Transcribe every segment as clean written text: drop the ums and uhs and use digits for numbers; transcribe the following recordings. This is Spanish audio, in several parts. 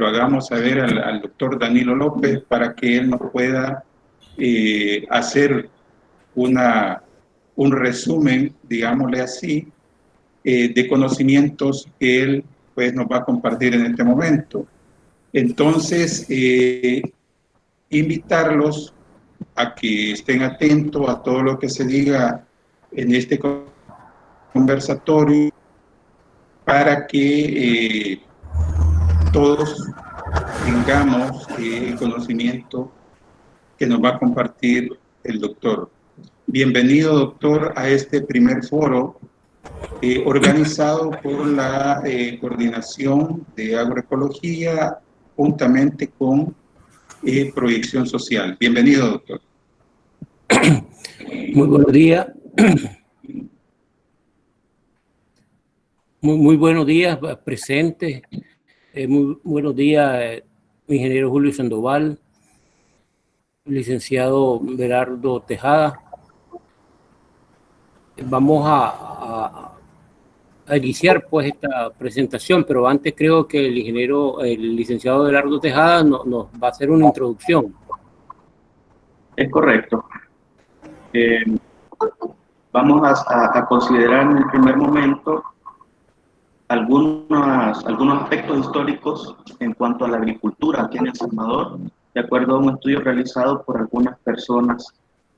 lo hagamos saber al doctor Danilo López para que él nos pueda hacer un resumen, digámosle así, de conocimientos que él pues, nos va a compartir en este momento. Entonces, invitarlos a que estén atentos a todo lo que se diga en este conversatorio para que todos tengamos el conocimiento que nos va a compartir el doctor. Bienvenido, doctor, a este primer foro organizado por la Coordinación de Agroecología juntamente con Proyección Social. Bienvenido, doctor. Muy buenos días. Muy buenos días, presentes. Muy buenos días, ingeniero Julio Sandoval, licenciado Berardo Tejada. Vamos a iniciar pues esta presentación, pero antes creo que el licenciado Berardo Tejada nos va a hacer una introducción. Es correcto. Vamos a considerar en el primer momento algunos aspectos históricos en cuanto a la agricultura aquí en El Salvador, de acuerdo a un estudio realizado por algunas personas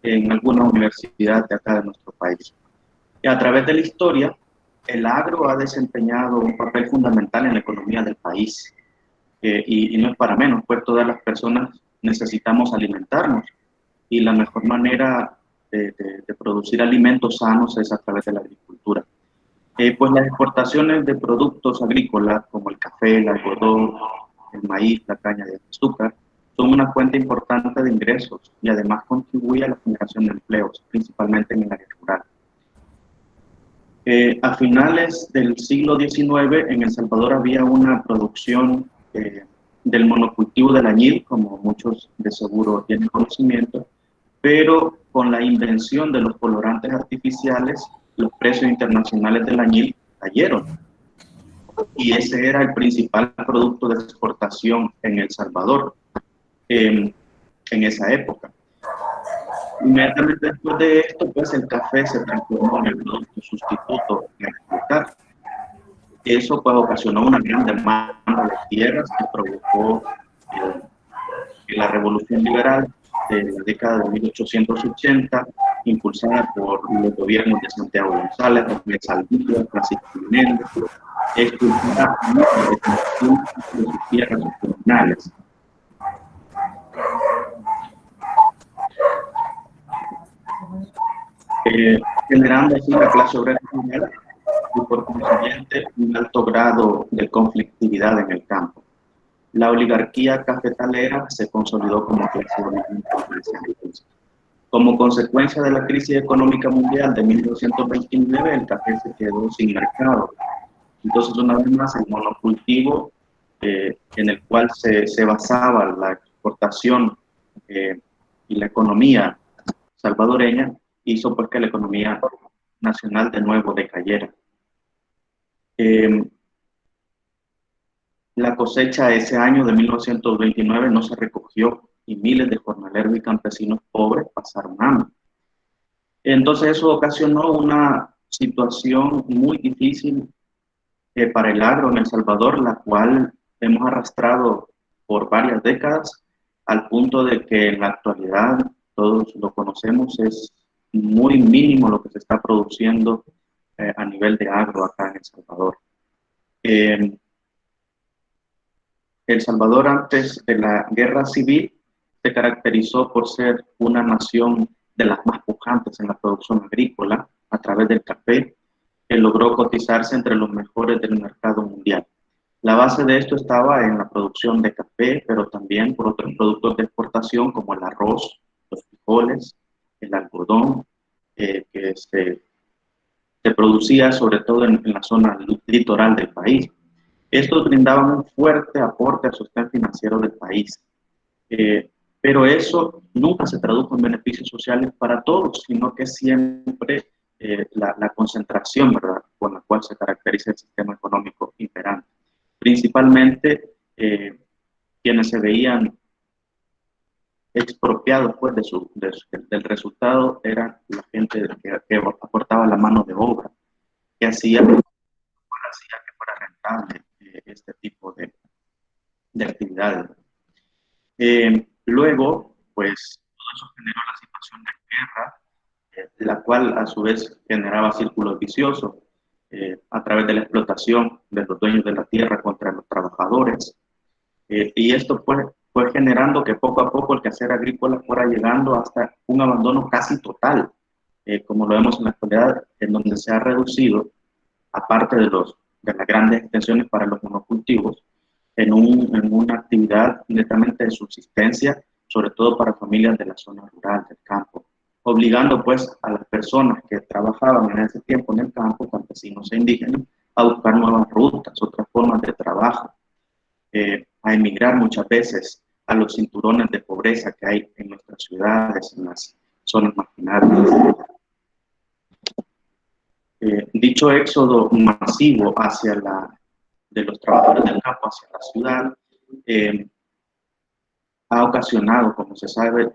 en alguna universidad de acá de nuestro país. Y a través de la historia, el agro ha desempeñado un papel fundamental en la economía del país. Y no es para menos, pues todas las personas necesitamos alimentarnos. Y la mejor manera de producir alimentos sanos es a través de la agricultura. Pues las exportaciones de productos agrícolas como el café, el algodón, el maíz, la caña de azúcar, son una fuente importante de ingresos y además contribuye a la generación de empleos, principalmente en el área rural. A finales del siglo XIX en El Salvador había una producción del monocultivo del añil, como muchos de seguro tienen conocimiento, pero con la invención de los colorantes artificiales, los precios internacionales del añil cayeron. Y ese era el principal producto de exportación en El Salvador en esa época. Inmediatamente después de esto, pues el café se transformó en el producto sustituto a exportar. Eso pues ocasionó una gran demanda de tierras que provocó que la revolución liberal de la década de 1880, impulsada por los gobiernos de Santiago González, Rafael Saldívar, Francisco Menéndez, expulsara de sus tierras comunales. Generando así la clase obrera mundial y por consiguiente un alto grado de conflictividad en el campo. La oligarquía cafetalera se consolidó como clase dominante. Como consecuencia de la crisis económica mundial de 1929, el café se quedó sin mercado. Entonces, una vez más, el monocultivo en el cual se basaba la exportación y la economía salvadoreña hizo pues que la economía nacional de nuevo decayera. La cosecha ese año de 1929 no se recogió y miles de jornaleros y campesinos pobres pasaron hambre. Entonces eso ocasionó una situación muy difícil para el agro en El Salvador, la cual hemos arrastrado por varias décadas, al punto de que en la actualidad, todos lo conocemos, es muy mínimo lo que se está produciendo a nivel de agro acá en El Salvador. El Salvador antes de la guerra civil se caracterizó por ser una nación de las más pujantes en la producción agrícola a través del café, que logró cotizarse entre los mejores del mercado mundial. La base de esto estaba en la producción de café, pero también por otros productos de exportación como el arroz, los frijoles, el algodón, que se producía sobre todo en la zona litoral del país. Estos brindaban un fuerte aporte al sostén financiero del país. Pero eso nunca se tradujo en beneficios sociales para todos, sino que siempre la concentración, ¿verdad?, con la cual se caracteriza el sistema económico imperante. Principalmente quienes se veían expropiados pues, del resultado eran la gente que aportaba la mano de obra, que hacía que fuera rentable este tipo de actividades. Luego, pues, todo eso generó la situación de guerra, la cual a su vez generaba círculos viciosos a través de la explotación de los dueños de la tierra contra los trabajadores. Y esto fue generando que poco a poco el quehacer agrícola fuera llegando hasta un abandono casi total, como lo vemos en la actualidad, en donde se ha reducido, aparte de las grandes extensiones para los monocultivos, en una actividad netamente de subsistencia, sobre todo para familias de la zona rural, del campo, obligando pues a las personas que trabajaban en ese tiempo en el campo, campesinos e indígenas, a buscar nuevas rutas, otras formas de trabajo, a emigrar muchas veces a los cinturones de pobreza que hay en nuestras ciudades, en las zonas marginales. Dicho éxodo masivo de los trabajadores del campo hacia la ciudad ha ocasionado, como se sabe,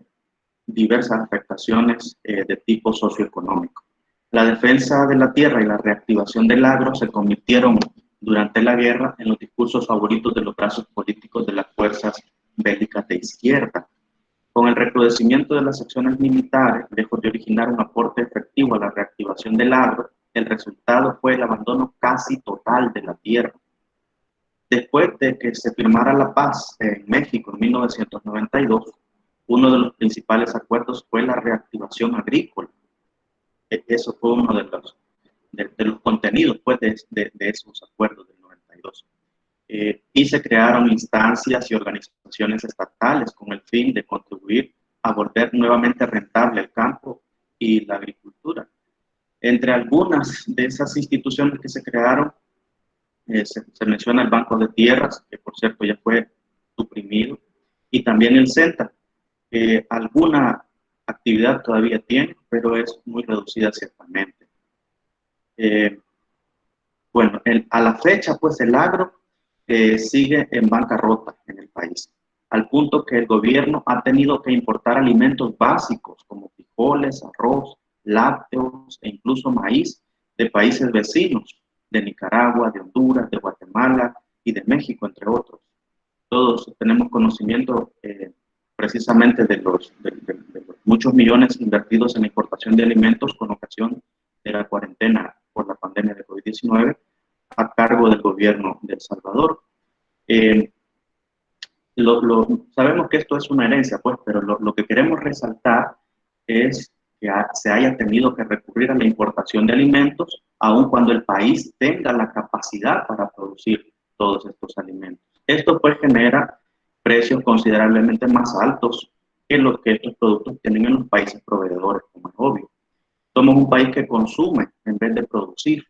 diversas afectaciones de tipo socioeconómico. La defensa de la tierra y la reactivación del agro se convirtieron durante la guerra en los discursos favoritos de los brazos políticos de las fuerzas bélicas de izquierda. Con el recrudecimiento de las acciones militares, lejos de originar un aporte efectivo a la reactivación del agro, el resultado fue el abandono casi total de la tierra. Después de que se firmara la paz en México en 1992, uno de los principales acuerdos fue la reactivación agrícola. Eso fue uno de los contenidos pues, de esos acuerdos del 92. Y se crearon instancias y organizaciones estatales con el fin de contribuir a volver nuevamente rentable el campo y la agricultura. Entre algunas de esas instituciones que se crearon, se menciona el Banco de Tierras, que por cierto ya fue suprimido, y también el CENTA, que alguna actividad todavía tiene, pero es muy reducida ciertamente. Bueno, a la fecha, pues el agro sigue en bancarrota en el país, al punto que el gobierno ha tenido que importar alimentos básicos como frijoles, arroz, lácteos e incluso maíz de países vecinos, de Nicaragua, de Honduras, de Guatemala y de México, entre otros. Todos tenemos conocimiento precisamente de los muchos millones invertidos en la importación de alimentos con ocasión de la cuarentena por la pandemia de COVID-19 a cargo del gobierno de El Salvador. Sabemos que esto es una herencia, pues, pero lo que queremos resaltar es que se haya tenido que recurrir a la importación de alimentos, aun cuando el país tenga la capacidad para producir todos estos alimentos. Esto pues genera precios considerablemente más altos que los que estos productos tienen en los países proveedores, como es obvio. Somos un país que consume en vez de producir,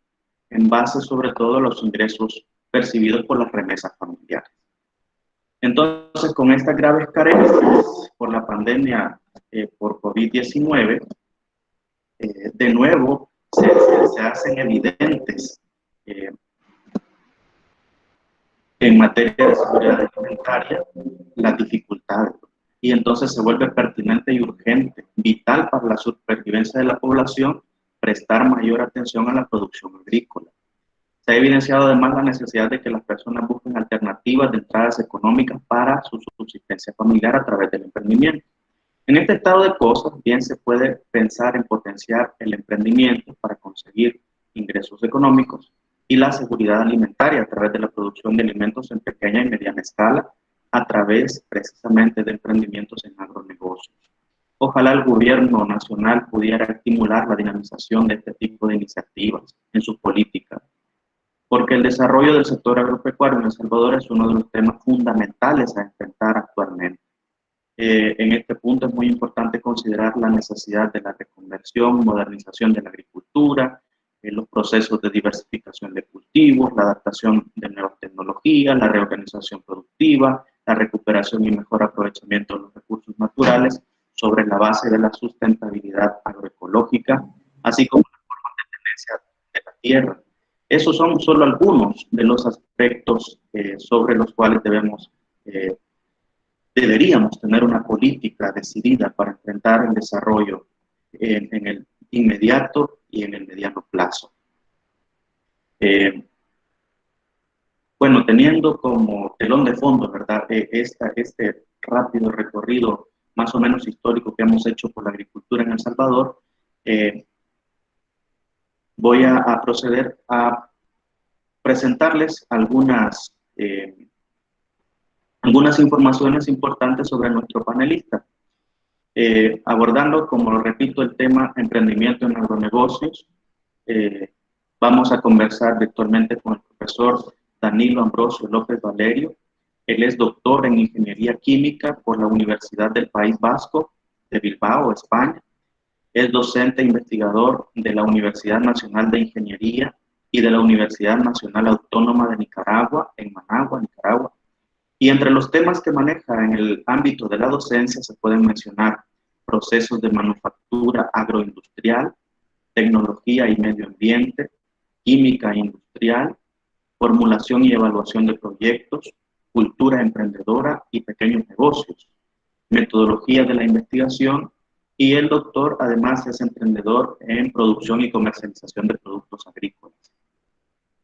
en base sobre todo a los ingresos percibidos por las remesas familiares. Entonces, con estas graves carencias por la pandemia por COVID-19, de nuevo se hacen evidentes en materia de seguridad alimentaria las dificultades. Y entonces se vuelve pertinente y urgente, vital para la supervivencia de la población, prestar mayor atención a la producción agrícola. Se ha evidenciado además la necesidad de que las personas busquen alternativas de entradas económicas para su subsistencia familiar a través del emprendimiento. En este estado de cosas, bien se puede pensar en potenciar el emprendimiento para conseguir ingresos económicos y la seguridad alimentaria a través de la producción de alimentos en pequeña y mediana escala, a través precisamente de emprendimientos en agronegocios. Ojalá el gobierno nacional pudiera estimular la dinamización de este tipo de iniciativas en sus políticas, porque el desarrollo del sector agropecuario en El Salvador es uno de los temas fundamentales a enfrentar actualmente. En este punto es muy importante considerar la necesidad de la reconversión, modernización de la agricultura, los procesos de diversificación de cultivos, la adaptación de nuevas tecnologías, la reorganización productiva, la recuperación y mejor aprovechamiento de los recursos naturales sobre la base de la sustentabilidad agroecológica, así como las formas de tenencia de la tierra. Esos son solo algunos de los aspectos sobre los cuales debemos deberíamos tener una política decidida para enfrentar el desarrollo en el inmediato y en el mediano plazo. Bueno, teniendo como telón de fondo, ¿verdad?, este rápido recorrido más o menos histórico que hemos hecho por la agricultura en El Salvador, voy a proceder a presentarles algunas informaciones importantes sobre nuestro panelista, abordando, como lo repito, el tema emprendimiento en agronegocios. Vamos a conversar virtualmente con el profesor Danilo Ambrosio López Valerio. Él es doctor en Ingeniería Química por la Universidad del País Vasco de Bilbao, España. Es docente e investigador de la Universidad Nacional de Ingeniería y de la Universidad Nacional Autónoma de Nicaragua, en Managua, Nicaragua. Y entre los temas que maneja en el ámbito de la docencia se pueden mencionar procesos de manufactura agroindustrial, tecnología y medio ambiente, química industrial, formulación y evaluación de proyectos, cultura emprendedora y pequeños negocios, metodología de la investigación, y el doctor además es emprendedor en producción y comercialización de productos agrícolas.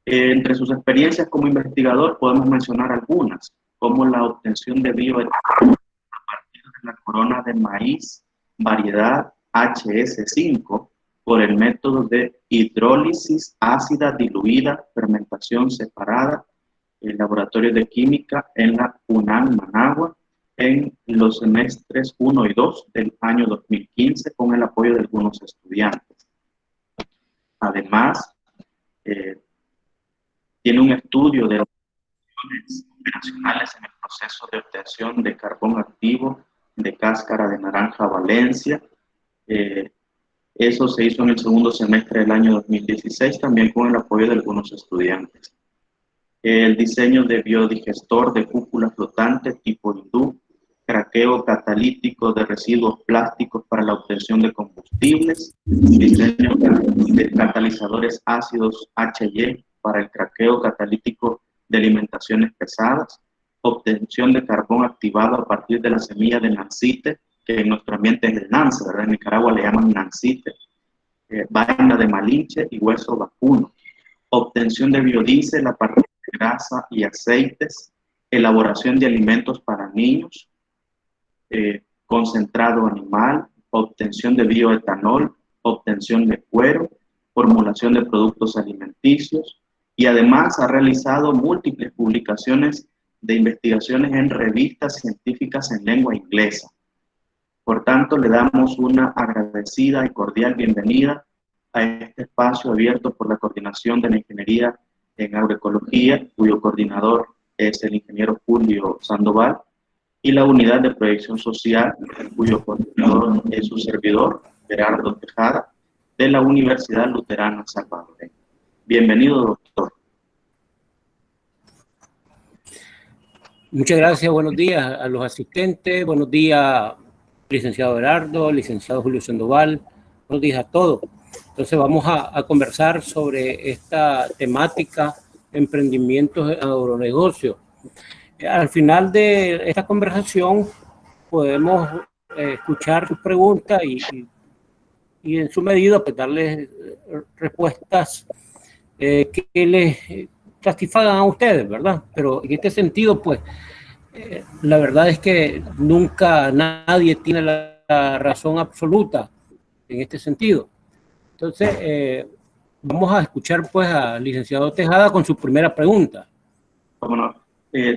Entre sus experiencias como investigador podemos mencionar algunas, como la obtención de bioetanol a partir de la corona de maíz variedad HS5 por el método de hidrólisis ácida diluida, fermentación separada, el laboratorio de química en la UNAM Managua, en los semestres 1 y 2 del año 2015, con el apoyo de algunos estudiantes. Además, tiene un estudio de operaciones operacionales en el proceso de obtención de carbón activo de cáscara de naranja Valencia. Eso se hizo en el segundo semestre del año 2016, también con el apoyo de algunos estudiantes. El diseño de biodigestor de cúpula flotante tipo hindú, craqueo catalítico de residuos plásticos para la obtención de combustibles, diseño de catalizadores ácidos HY para el craqueo catalítico de alimentaciones pesadas, obtención de carbón activado a partir de la semilla de nancite, que en nuestro ambiente es el nance, ¿verdad? En Nicaragua le llaman nancite, vaina de malinche y hueso vacuno, obtención de biodiesel a partir de grasa y aceites, elaboración de alimentos para niños, concentrado animal, obtención de bioetanol, obtención de cuero, formulación de productos alimenticios, y además ha realizado múltiples publicaciones de investigaciones en revistas científicas en lengua inglesa. Por tanto, le damos una agradecida y cordial bienvenida a este espacio abierto por la Coordinación de la Ingeniería en Agroecología, cuyo coordinador es el ingeniero Julio Sandoval, y la Unidad de Proyección Social, cuyo coordinador es su servidor, Gerardo Tejada, de la Universidad Luterana Salvadoreña. Bienvenido, doctor. Muchas gracias, buenos días a los asistentes, buenos días, licenciado Gerardo, licenciado Julio Sandoval, buenos días a todos. Entonces vamos a conversar sobre esta temática, emprendimientos en agronegocios. Al final de esta conversación podemos escuchar sus preguntas y en su medida pues darles respuestas que les satisfagan a ustedes, ¿verdad? Pero en este sentido, pues, la verdad es que nunca nadie tiene la razón absoluta en este sentido. Entonces, vamos a escuchar pues al licenciado Tejada con su primera pregunta. ¿Cómo no?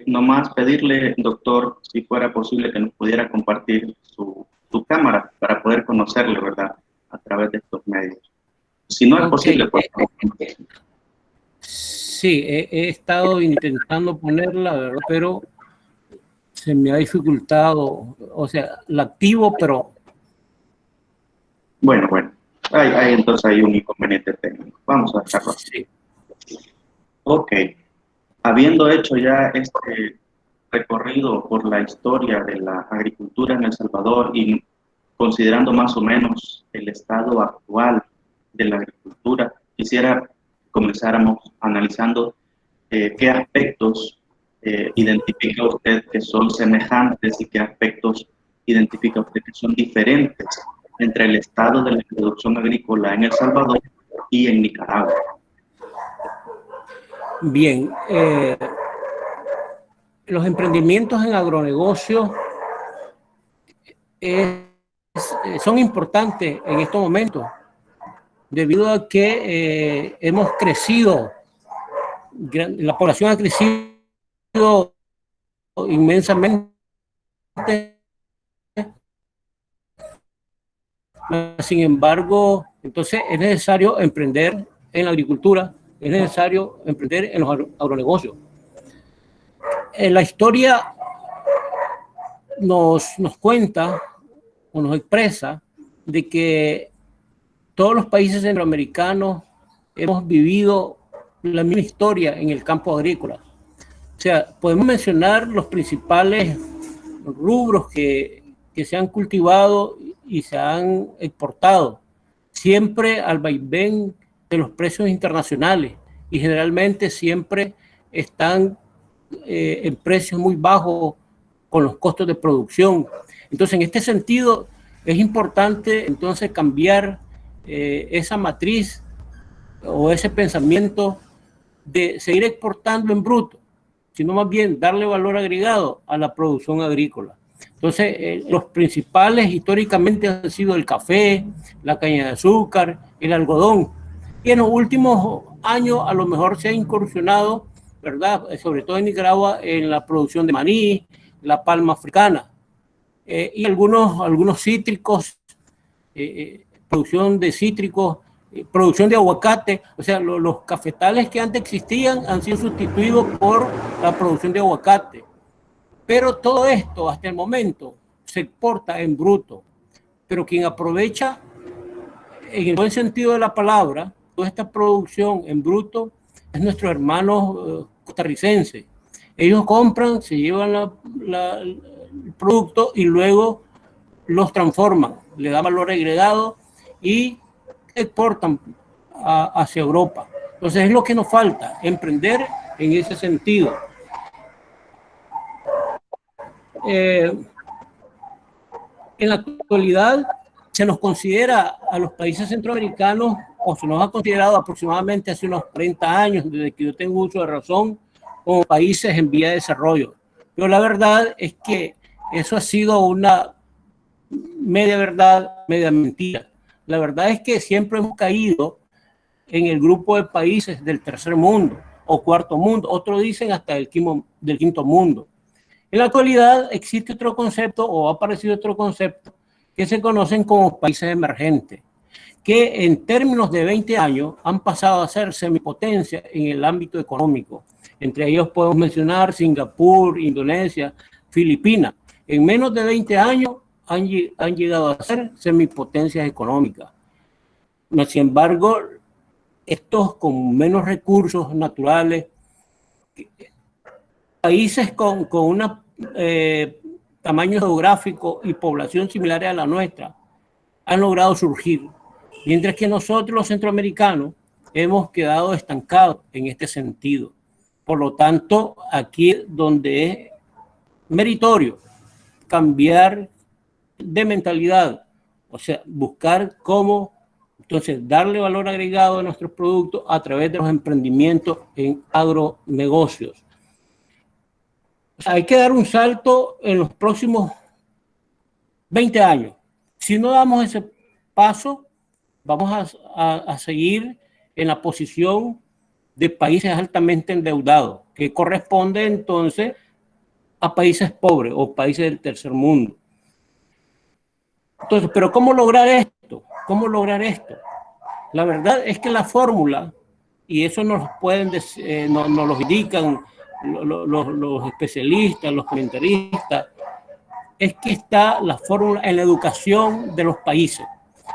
Nomás pedirle, doctor, si fuera posible que nos pudiera compartir su cámara para poder conocerle, ¿verdad?, a través de estos medios. Si no es posible, por favor. Sí, he estado intentando ponerla, ¿verdad?, pero se me ha dificultado, o sea, la activo, pero... Bueno, entonces hay un inconveniente técnico. Vamos a dejarlo así. Sí. Ok. Habiendo hecho ya este recorrido por la historia de la agricultura en El Salvador y considerando más o menos el estado actual de la agricultura, quisiera que comenzáramos analizando qué aspectos identifica usted que son semejantes y qué aspectos identifica usted que son diferentes entre el estado de la producción agrícola en El Salvador y en Nicaragua? Bien, los emprendimientos en agronegocio son importantes en estos momentos, debido a que hemos crecido, la población ha crecido inmensamente. Sin embargo, entonces es necesario emprender en la agricultura, es necesario emprender en los agronegocios. La historia nos cuenta o nos expresa de que todos los países centroamericanos hemos vivido la misma historia en el campo agrícola. O sea, podemos mencionar los principales rubros que se han cultivado y se han exportado, siempre al vaivén de los precios internacionales, y generalmente siempre están en precios muy bajos con los costos de producción. Entonces, en este sentido, es importante entonces cambiar esa matriz o ese pensamiento de seguir exportando en bruto, sino más bien darle valor agregado a la producción agrícola. Entonces, los principales históricamente han sido el café, la caña de azúcar, el algodón. Y en los últimos años a lo mejor se ha incursionado, ¿verdad?, sobre todo en Nicaragua, en la producción de maní, la palma africana, y algunos cítricos, producción de cítricos, producción de aguacate. O sea, los cafetales que antes existían han sido sustituidos por la producción de aguacate. Pero todo esto, hasta el momento, se exporta en bruto. Pero quien aprovecha, en el buen sentido de la palabra, toda esta producción en bruto es nuestro hermano costarricense. Ellos compran, se llevan el producto y luego los transforman, le dan valor agregado y exportan hacia Europa. Entonces es lo que nos falta, emprender en ese sentido. En la actualidad se nos considera a los países centroamericanos, o se nos ha considerado aproximadamente hace unos 40 años, desde que yo tengo uso de razón, como países en vía de desarrollo. Pero la verdad es que eso ha sido una media verdad, media mentira. La verdad es que siempre hemos caído en el grupo de países del tercer mundo o cuarto mundo, otros dicen hasta del quinto mundo. En la actualidad existe otro concepto, o ha aparecido otro concepto, que se conocen como países emergentes, que en términos de 20 años han pasado a ser semipotencia en el ámbito económico. Entre ellos podemos mencionar Singapur, Indonesia, Filipinas. En menos de 20 años han llegado a ser semipotencias económicas. Sin embargo, estos con menos recursos naturales, países con un tamaño geográfico y población similares a la nuestra, han logrado surgir, mientras que nosotros los centroamericanos hemos quedado estancados en este sentido. Por lo tanto, aquí es donde es meritorio cambiar de mentalidad, o sea, buscar cómo entonces darle valor agregado a nuestros productos a través de los emprendimientos en agronegocios. O sea, hay que dar un salto en los próximos 20 años. Si no damos ese paso, vamos a seguir en la posición de países altamente endeudados, que corresponde entonces a países pobres o países del tercer mundo. Entonces, ¿pero cómo lograr esto? ¿Cómo lograr esto? La verdad es que la fórmula, y eso nos pueden nos lo indican los especialistas, los comentaristas, es que está la fórmula en la educación de los países.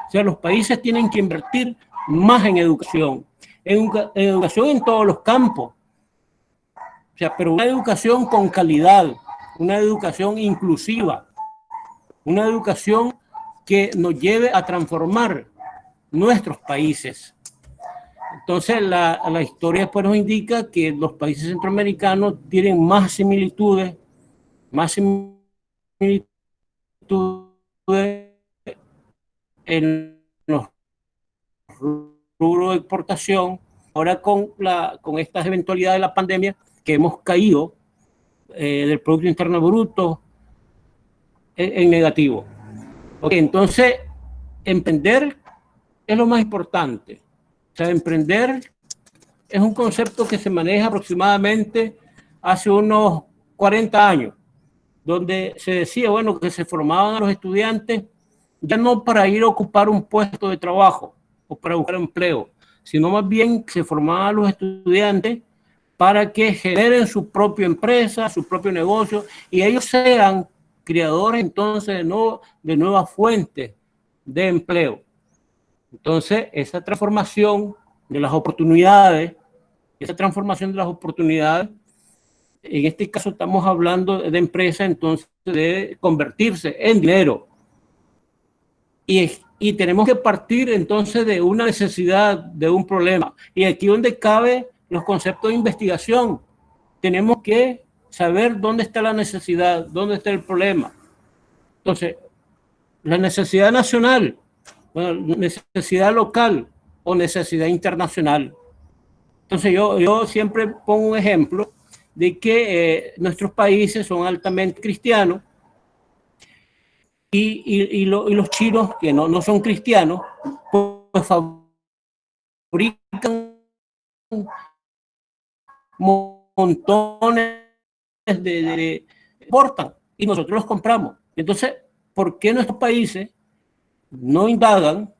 O sea, los países tienen que invertir más en educación, en educación en todos los campos. O sea, pero una educación con calidad, una educación inclusiva, una educación que nos lleve a transformar nuestros países. Entonces, la historia después nos indica que los países centroamericanos tienen más similitudes en los rubros de exportación. Ahora con estas eventualidades de la pandemia, que hemos caído del Producto Interno Bruto en negativo. Okay, entonces, emprender es lo más importante. O sea, emprender es un concepto que se maneja aproximadamente hace unos 40 años, donde se decía, bueno, que se formaban a los estudiantes ya no para ir a ocupar un puesto de trabajo o para buscar empleo, sino más bien se formaban a los estudiantes para que generen su propia empresa, su propio negocio, y ellos sean creadores entonces de nuevas fuentes de empleo. Entonces, esa transformación de las oportunidades, en este caso estamos hablando de empresa, entonces de convertirse en dinero. Y tenemos que partir entonces de una necesidad, de un problema. Y aquí donde cabe los conceptos de investigación. Tenemos que saber dónde está la necesidad, dónde está el problema. Entonces, la necesidad nacional, bueno, necesidad local o necesidad internacional. Entonces, yo siempre pongo un ejemplo de que nuestros países son altamente cristianos y los chinos, que no son cristianos, pues fabrican montones exportan y nosotros los compramos. Entonces, ¿por qué nuestros países no indagan,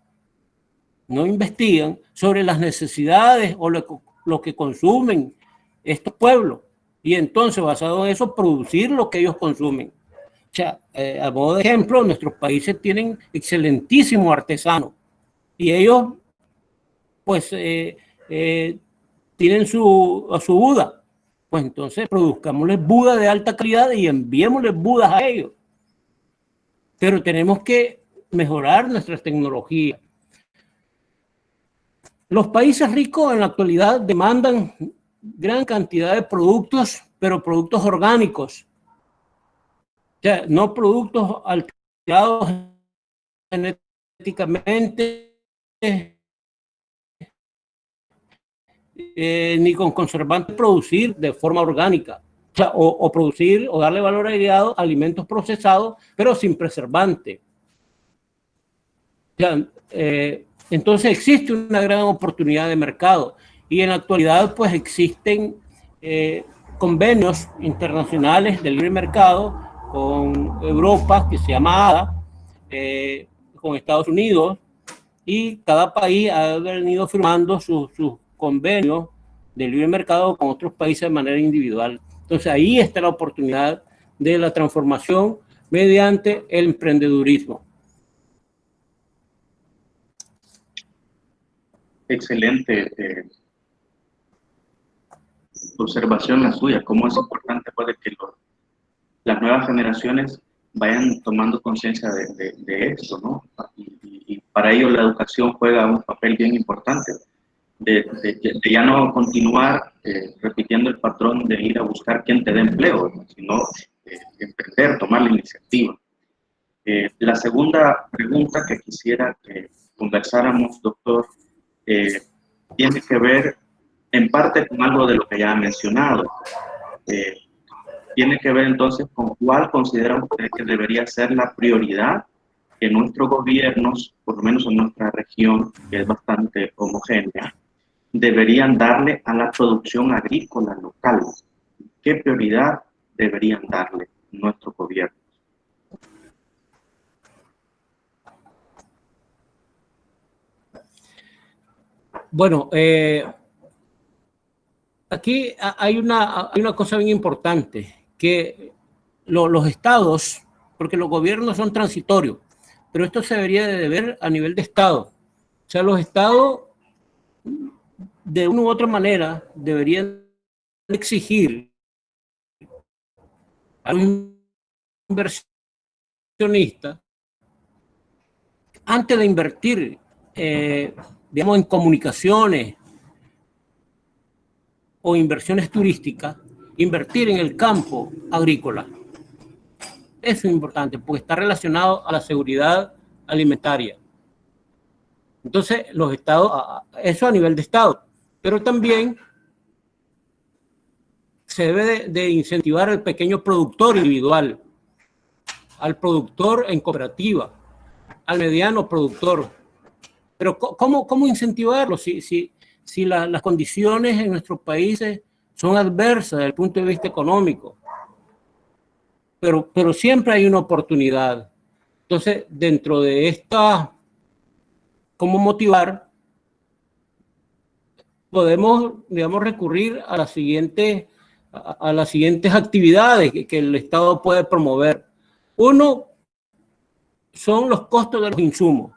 no investigan sobre las necesidades o lo que consumen estos pueblos? Y entonces, basado en eso, producir lo que ellos consumen. O sea, a modo de ejemplo, nuestros países tienen excelentísimos artesanos y ellos, pues, tienen su Buda. Pues entonces produzcámosles Buda de alta calidad y enviémosles Budas a ellos. Pero tenemos que mejorar nuestras tecnologías. Los países ricos en la actualidad demandan gran cantidad de productos, pero productos orgánicos. O sea, no productos alterados genéticamente, ni con conservantes, producir de forma orgánica. O sea, o producir o darle valor agregado a alimentos procesados, pero sin preservante. O sea, entonces existe una gran oportunidad de mercado y en la actualidad pues existen convenios internacionales de libre mercado con Europa, que se llama ADA, con Estados Unidos, y cada país ha venido firmando sus convenios de libre mercado con otros países de manera individual. Entonces ahí está la oportunidad de la transformación mediante el emprendedurismo. Excelente observación la suya, cómo es importante pues, que las nuevas generaciones vayan tomando conciencia de esto, ¿no? Y para ello la educación juega un papel bien importante, de ya no continuar repitiendo el patrón de ir a buscar quien te dé empleo, ¿no? Sino emprender, tomar la iniciativa. La segunda pregunta que quisiera que conversáramos, doctor, tiene que ver en parte con algo de lo que ya ha mencionado. Tiene que ver entonces con cuál considera usted que debería ser la prioridad que nuestros gobiernos, por lo menos en nuestra región, que es bastante homogénea, deberían darle a la producción agrícola local. ¿Qué prioridad deberían darle nuestros gobiernos? Bueno, aquí hay una cosa bien importante, que los estados, porque los gobiernos son transitorios, pero esto se debería de ver a nivel de estado. O sea, los estados, de una u otra manera, deberían exigir a los inversionistas, antes de invertir, digamos, en comunicaciones, o inversiones turísticas, invertir en el campo agrícola. Eso es importante, porque está relacionado a la seguridad alimentaria. Entonces, los estados, eso a nivel de estado, pero también se debe de incentivar al pequeño productor individual, al productor en cooperativa, al mediano productor. Pero ¿cómo incentivarlo si las condiciones en nuestros países son adversas desde el punto de vista económico? Pero siempre hay una oportunidad. Entonces, dentro de esta, ¿cómo motivar? Podemos, digamos, recurrir a las siguientes actividades que el Estado puede promover. Uno son los costos de los insumos.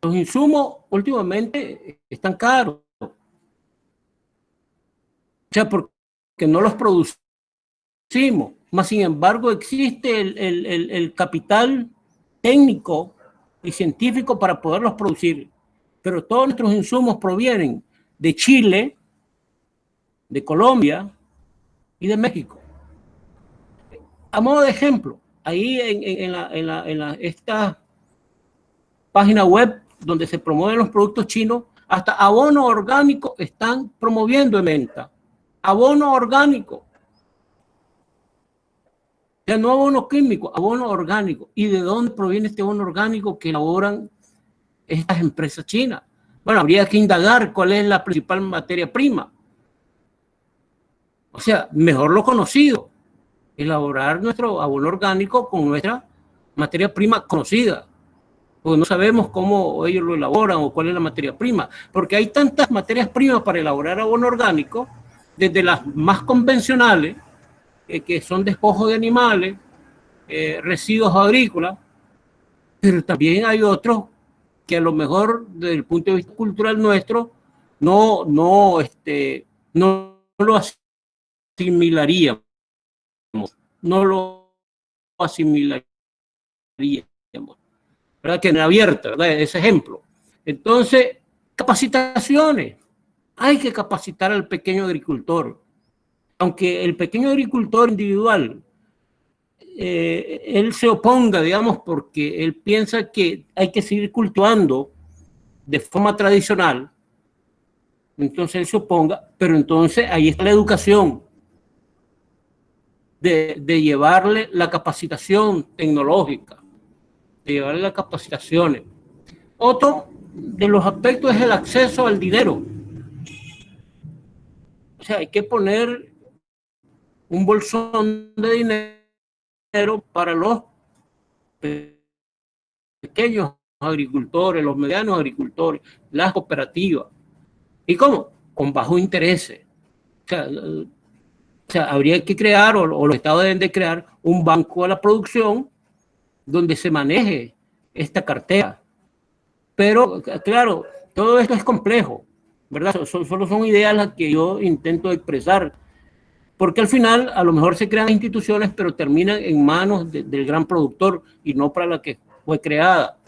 Los insumos últimamente están caros. O sea, porque no los producimos. Más sin embargo, existe el capital técnico y científico para poderlos producir. Pero todos nuestros insumos provienen de Chile, de Colombia y de México. A modo de ejemplo, ahí en esta página web donde se promueven los productos chinos, hasta abono orgánico están promoviendo en venta. Abono orgánico. Ya no abono químico, abono orgánico. ¿Y de dónde proviene este abono orgánico que elaboran estas empresas chinas? Bueno, habría que indagar cuál es la principal materia prima. O sea, mejor lo conocido. Elaborar nuestro abono orgánico con nuestra materia prima conocida. Porque no sabemos cómo ellos lo elaboran o cuál es la materia prima. Porque hay tantas materias primas para elaborar abono orgánico, desde las más convencionales, que son despojos de animales, residuos agrícolas, pero también hay otros que a lo mejor desde el punto de vista cultural nuestro no lo asimilaríamos, no lo asimilaríamos, ¿verdad? Que en abierta, ¿verdad? Ese ejemplo. Entonces, capacitaciones. Hay que capacitar al pequeño agricultor. Aunque el pequeño agricultor individual, él se oponga, digamos, porque él piensa que hay que seguir cultivando de forma tradicional, entonces él se oponga, pero entonces ahí está la educación de llevarle la capacitación tecnológica, de llevarle las capacitaciones. Otro de los aspectos es el acceso al dinero. O sea, hay que poner un bolsón de dinero para los pequeños agricultores, los medianos agricultores, las cooperativas. ¿Y cómo? Con bajo interés. O sea, habría que crear, o los estados deben de crear, un banco a la producción donde se maneje esta cartera. Pero, claro, todo esto es complejo, ¿verdad? Solo son ideas las que yo intento expresar, porque al final a lo mejor se crean instituciones, pero terminan en manos del gran productor y no para la que fue creada.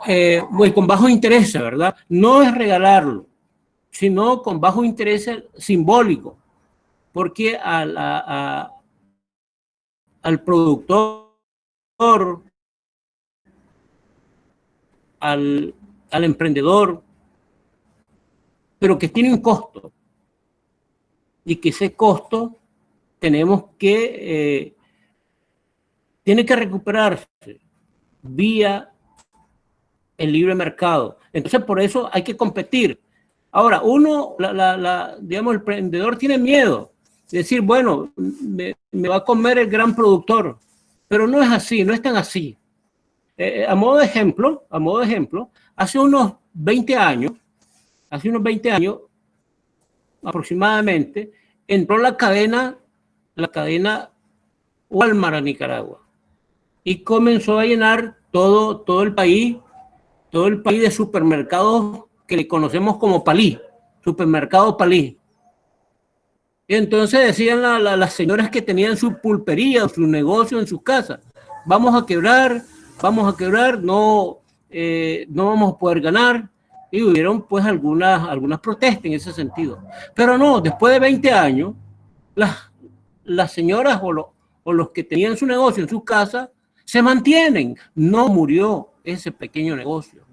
Pues con bajo interés, ¿verdad? No es regalarlo, sino con bajo interés simbólico, porque al productor, al emprendedor, pero que tiene un costo, y que ese costo tiene que recuperarse vía el libre mercado. Entonces, por eso hay que competir. Ahora, digamos, el emprendedor tiene miedo de decir, bueno, me va a comer el gran productor, pero no es así, no es tan así. A modo de ejemplo, hace unos 20 años aproximadamente, entró la cadena Walmart a Nicaragua y comenzó a llenar todo el país de supermercados que le conocemos como Palí, supermercado Palí. Y entonces decían las señoras que tenían su pulpería o su negocio en sus casas, vamos a quebrar, no vamos a poder ganar, y hubieron pues algunas protestas en ese sentido. Pero no, después de 20 años, las señoras o los que tenían su negocio en sus casas se mantienen. No murió ese pequeño negocio.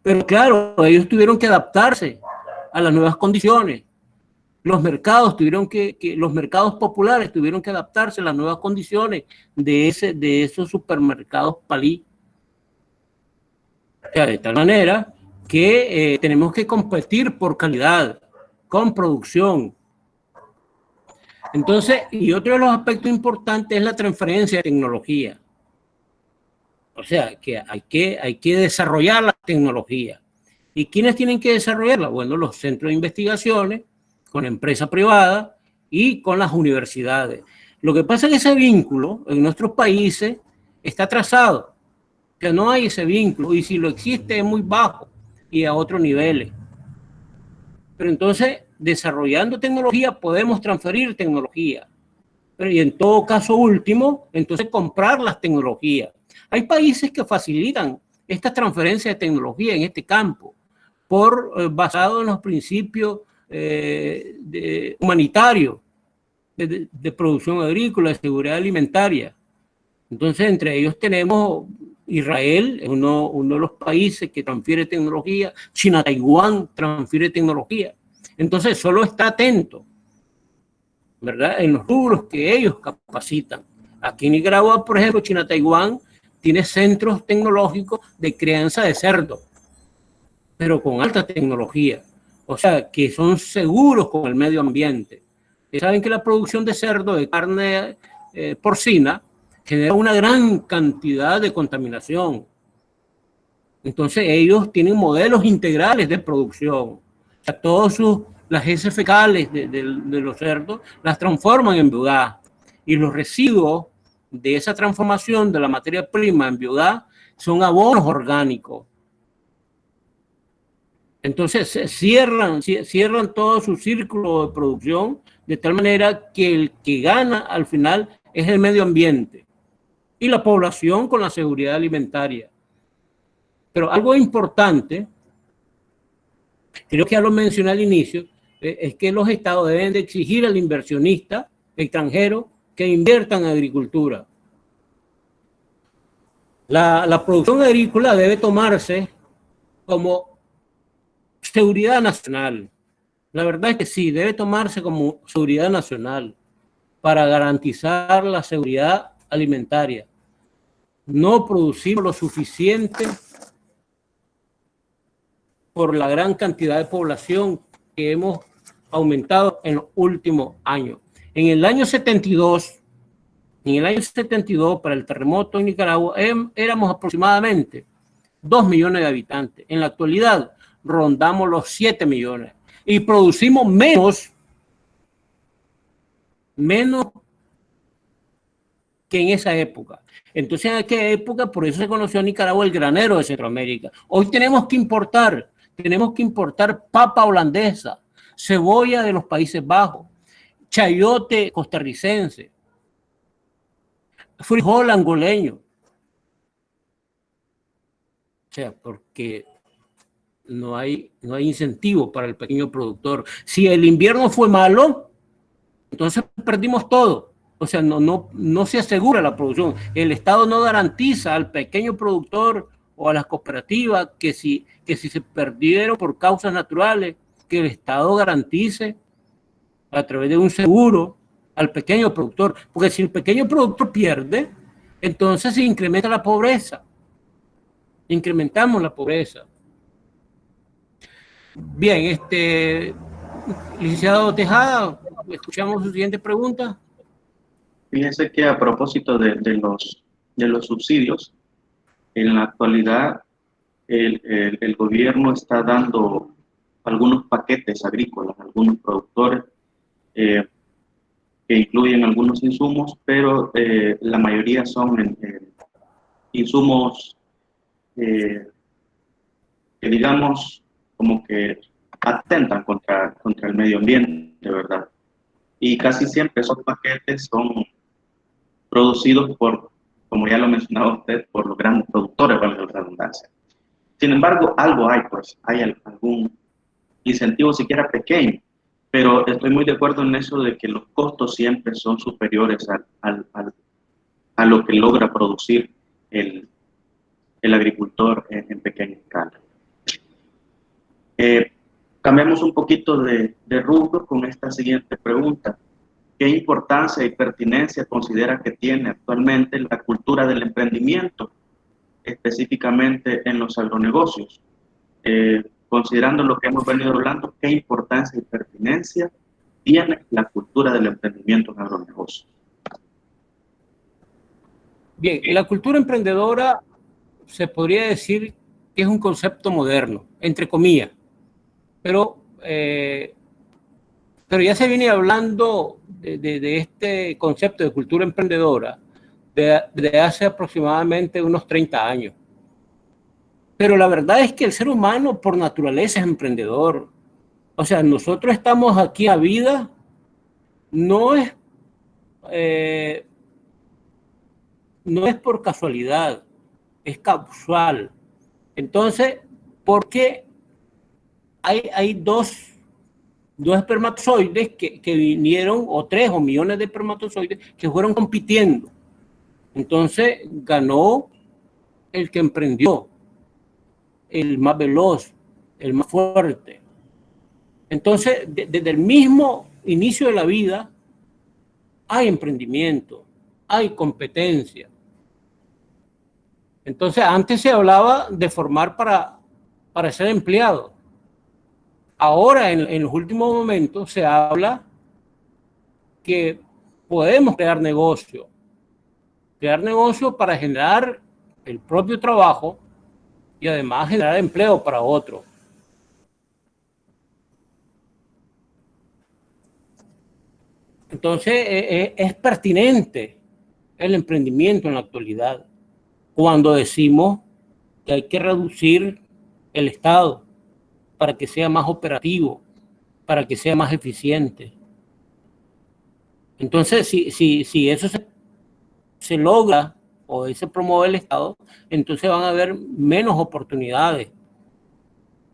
Pero claro, ellos tuvieron que adaptarse a las nuevas condiciones. Los mercados los mercados populares tuvieron que adaptarse a las nuevas condiciones de esos supermercados palí. O sea, de tal manera que tenemos que competir por calidad, con producción. Entonces, y otro de los aspectos importantes es la transferencia de tecnología. O sea, que hay que desarrollar la tecnología. ¿Y quiénes tienen que desarrollarla? Bueno, los centros de investigaciones, con empresas privadas y con las universidades. Lo que pasa es que ese vínculo en nuestros países está trazado, que no hay ese vínculo, y si lo existe es muy bajo y a otros niveles. Pero entonces, desarrollando tecnología, podemos transferir tecnología. Pero, y en todo caso último, entonces comprar las tecnologías. Hay países que facilitan esta transferencia de tecnología en este campo, basado en los principios humanitarios de producción agrícola, de seguridad alimentaria. Entonces, entre ellos tenemos Israel, es uno de los países que transfiere tecnología. China, Taiwán transfiere tecnología. Entonces, solo está atento, ¿verdad?, en los rubros que ellos capacitan. Aquí en Nicaragua, por ejemplo, China, Taiwán tiene centros tecnológicos de crianza de cerdo, pero con alta tecnología. O sea, que son seguros con el medio ambiente. Saben que la producción de cerdo, de carne porcina, genera una gran cantidad de contaminación. Entonces ellos tienen modelos integrales de producción. O sea, las heces fecales de los cerdos las transforman en biogás. Y los residuos de esa transformación de la materia prima en biogás son abonos orgánicos. Entonces cierran todo su círculo de producción de tal manera que el que gana al final es el medio ambiente y la población con la seguridad alimentaria. Pero algo importante, creo que ya lo mencioné al inicio, es que los estados deben de exigir al inversionista extranjero que invierta en agricultura. La producción agrícola debe tomarse como seguridad nacional. La verdad es que sí, debe tomarse como seguridad nacional para garantizar la seguridad alimentaria. No producimos lo suficiente por la gran cantidad de población que hemos aumentado en los últimos años. En el año 72, para el terremoto en Nicaragua, éramos aproximadamente 2 millones de habitantes. En la actualidad, rondamos los 7 millones y producimos menos que en esa época. Entonces, en aquella época, por eso se conoció a Nicaragua el granero de Centroamérica. Hoy tenemos que importar papa holandesa, cebolla de los Países Bajos, chayote costarricense, frijol angoleño. O sea, porque no hay incentivo para el pequeño productor. Si el invierno fue malo, entonces perdimos todo. O sea, no se asegura la producción. El Estado no garantiza al pequeño productor o a las cooperativas que si se perdieron por causas naturales, que el Estado garantice a través de un seguro al pequeño productor. Porque si el pequeño productor pierde, entonces se incrementa la pobreza. Incrementamos la pobreza. Bien, licenciado Tejada, escuchamos su siguiente pregunta. Fíjense que a propósito de los subsidios, en la actualidad el gobierno está dando algunos paquetes agrícolas a algunos productores que incluyen algunos insumos, pero la mayoría son insumos que digamos como que atentan contra el medio ambiente, ¿verdad? Y casi siempre esos paquetes son producidos por, como ya lo mencionaba usted, por los grandes productores, valga la redundancia. Sin embargo, algo hay, pues, hay algún incentivo siquiera pequeño, pero estoy muy de acuerdo en eso de que los costos siempre son superiores a lo que logra producir el agricultor en pequeña escala. Cambiamos un poquito de rubro con esta siguiente pregunta. ¿Qué importancia y pertinencia considera que tiene actualmente la cultura del emprendimiento, específicamente en los agronegocios? Considerando lo que hemos venido hablando, ¿qué importancia y pertinencia tiene la cultura del emprendimiento en agronegocios? Bien, la cultura emprendedora se podría decir que es un concepto moderno, entre comillas, pero ya se viene hablando de este concepto de cultura emprendedora de hace aproximadamente unos 30 años. Pero la verdad es que el ser humano por naturaleza es emprendedor. O sea, nosotros estamos aquí a vida, no es por casualidad, es causal. Entonces, ¿por qué hay dos espermatozoides que vinieron, o 3 o millones de espermatozoides que fueron compitiendo? Entonces ganó el que emprendió, el más veloz, el más fuerte. Entonces, desde el mismo inicio de la vida hay emprendimiento, hay competencia. Entonces, antes se hablaba de formar para ser empleado. Ahora, en los últimos momentos, se habla que podemos crear negocio para generar el propio trabajo y además generar empleo para otros. Entonces, es pertinente el emprendimiento en la actualidad cuando decimos que hay que reducir el Estado para que sea más operativo, para que sea más eficiente. Entonces, si eso se logra o se promueve el Estado, entonces van a haber menos oportunidades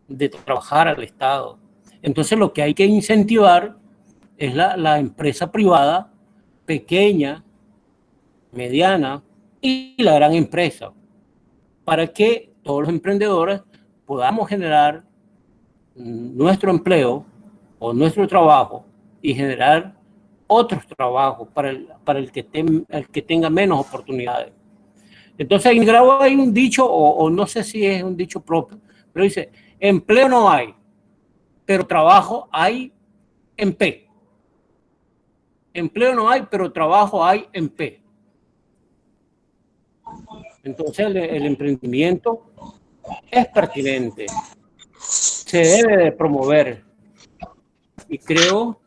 de trabajar al Estado. Entonces, lo que hay que incentivar es la empresa privada, pequeña, mediana y la gran empresa, para que todos los emprendedores podamos generar nuestro empleo o nuestro trabajo y generar otros trabajos para el que tenga menos oportunidades. Entonces, en Nicaragua hay un dicho, o no sé si es un dicho propio, pero dice, empleo no hay, pero trabajo hay en P. Empleo no hay, pero trabajo hay en P. Entonces, el emprendimiento es pertinente, se debe de promover. Y creo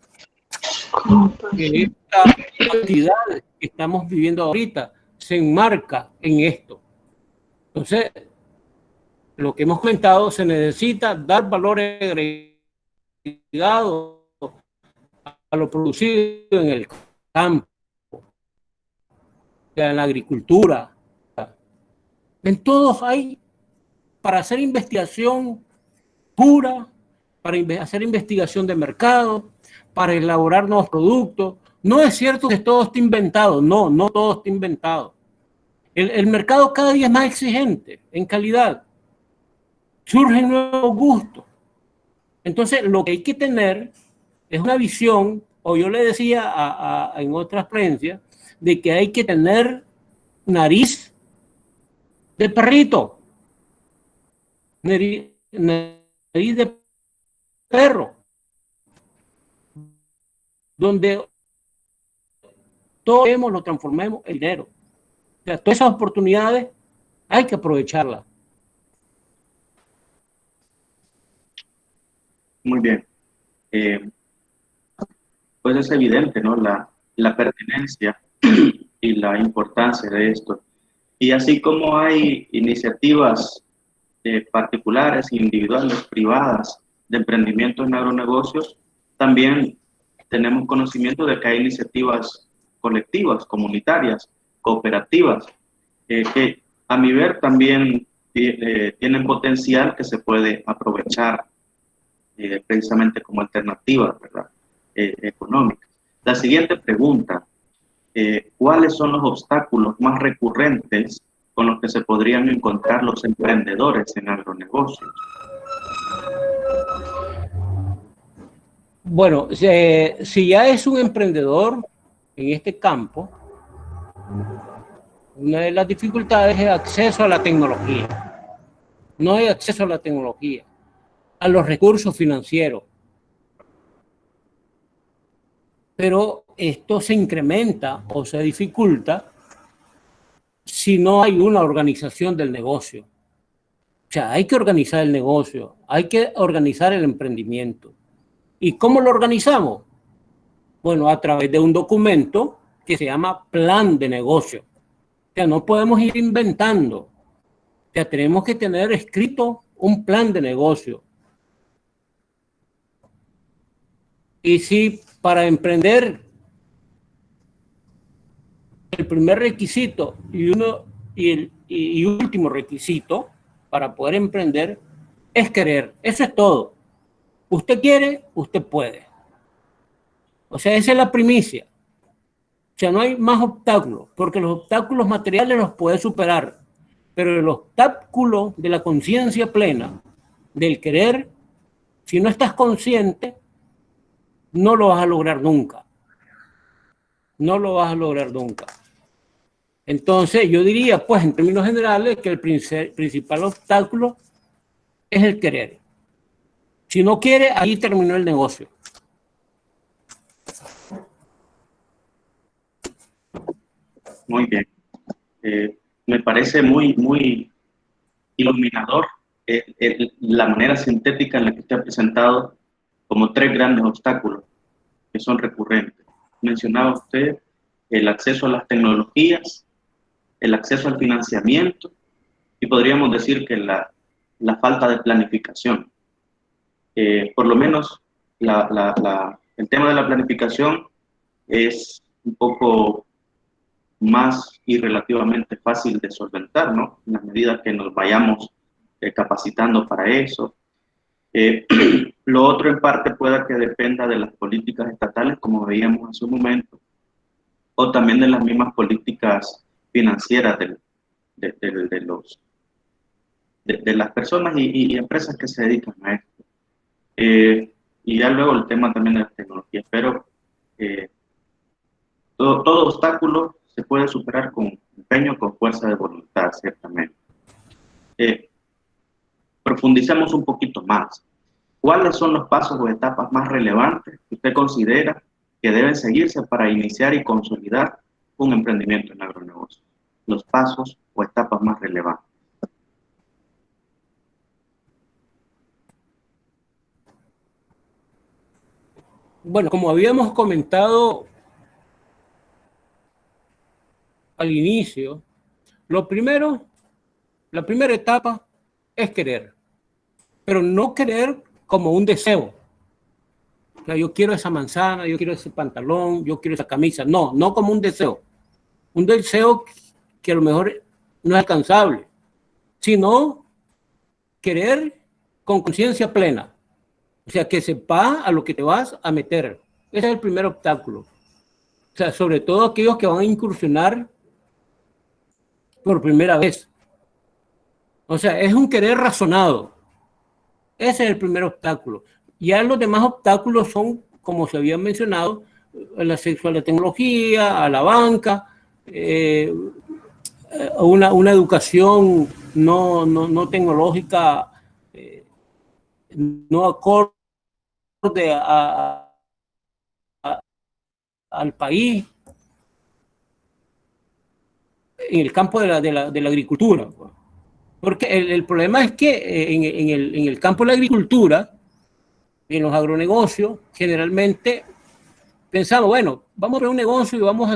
que esta realidad que estamos viviendo ahorita se enmarca en esto. Entonces, lo que hemos comentado, se necesita dar valor agregado a lo producido en el campo, en la agricultura. En todos hay, para hacer investigación pura, para hacer investigación de mercado, para elaborar nuevos productos. No es cierto que todo esté inventado, no todo está inventado. El mercado cada día es más exigente en calidad. Surgen nuevos gustos. Entonces, lo que hay que tener es una visión, o yo le decía en otras prensias, de que hay que tener nariz de perrito, nariz de perro, donde todo lo transformemos en dinero. O sea, todas esas oportunidades hay que aprovecharlas. Muy bien. Pues es evidente, ¿no? La pertinencia y la importancia de esto. Y así como hay iniciativas particulares, individuales, privadas, de emprendimiento en agronegocios, también tenemos conocimiento de que hay iniciativas colectivas, comunitarias, cooperativas, que a mi ver también tienen potencial que se puede aprovechar precisamente como alternativa, ¿verdad? Económica. La siguiente pregunta, ¿cuáles son los obstáculos más recurrentes con los que se podrían encontrar los emprendedores en agronegocios? Bueno, si ya es un emprendedor en este campo, una de las dificultades es el acceso a la tecnología. No hay acceso a la tecnología, a los recursos financieros. Pero esto se incrementa o se dificulta si no hay una organización del negocio. O sea, hay que organizar el negocio, hay que organizar el emprendimiento. ¿Y cómo lo organizamos? Bueno, a través de un documento que se llama plan de negocio. O sea, no podemos ir inventando. O sea, tenemos que tener escrito un plan de negocio. Y si para emprender el primer requisito y último requisito para poder emprender es querer. Eso es todo. Usted quiere, usted puede. O sea, esa es la primicia. O sea, no hay más obstáculos, porque los obstáculos materiales los puede superar, pero el obstáculo de la conciencia plena, del querer, si no estás consciente, no lo vas a lograr nunca. No lo vas a lograr nunca. Entonces, yo diría, pues, en términos generales, que el principal obstáculo es el querer. Si no quiere, ahí terminó el negocio. Muy bien. Me parece muy iluminador la manera sintética en la que usted ha presentado como tres grandes obstáculos que son recurrentes. Mencionaba usted el acceso a las tecnologías, el acceso al financiamiento y podríamos decir que la falta de planificación. Por lo menos el tema de la planificación es un poco más y relativamente fácil de solventar, ¿no? En la medida que nos vayamos capacitando para eso. Lo otro en parte pueda que dependa de las políticas estatales, como veíamos hace un momento, o también de las mismas políticas financieras de las personas y empresas que se dedican a esto. Y ya luego el tema también de la tecnología, pero todo obstáculo se puede superar con empeño, con fuerza de voluntad, ciertamente. Profundicemos un poquito más. ¿Cuáles son los pasos o etapas más relevantes que usted considera que deben seguirse para iniciar y consolidar un emprendimiento en agronegocio? Los pasos o etapas más relevantes. Bueno, como habíamos comentado al inicio, la primera etapa es querer, pero no querer como un deseo. O sea, yo quiero esa manzana, yo quiero ese pantalón, yo quiero esa camisa. No, no como un deseo. Un deseo que a lo mejor no es alcanzable, sino querer con conciencia plena. O sea, que sepa a lo que te vas a meter. Ese es el primer obstáculo. O sea, sobre todo aquellos que van a incursionar por primera vez. O sea, es un querer razonado. Ese es el primer obstáculo. Ya los demás obstáculos son, como se había mencionado, el acceso a la tecnología, a la banca, una educación no tecnológica, no acorde al país, en el campo de la agricultura. Porque el problema es que en el campo de la agricultura, en los agronegocios, generalmente pensamos, bueno, vamos a abrir un negocio y vamos a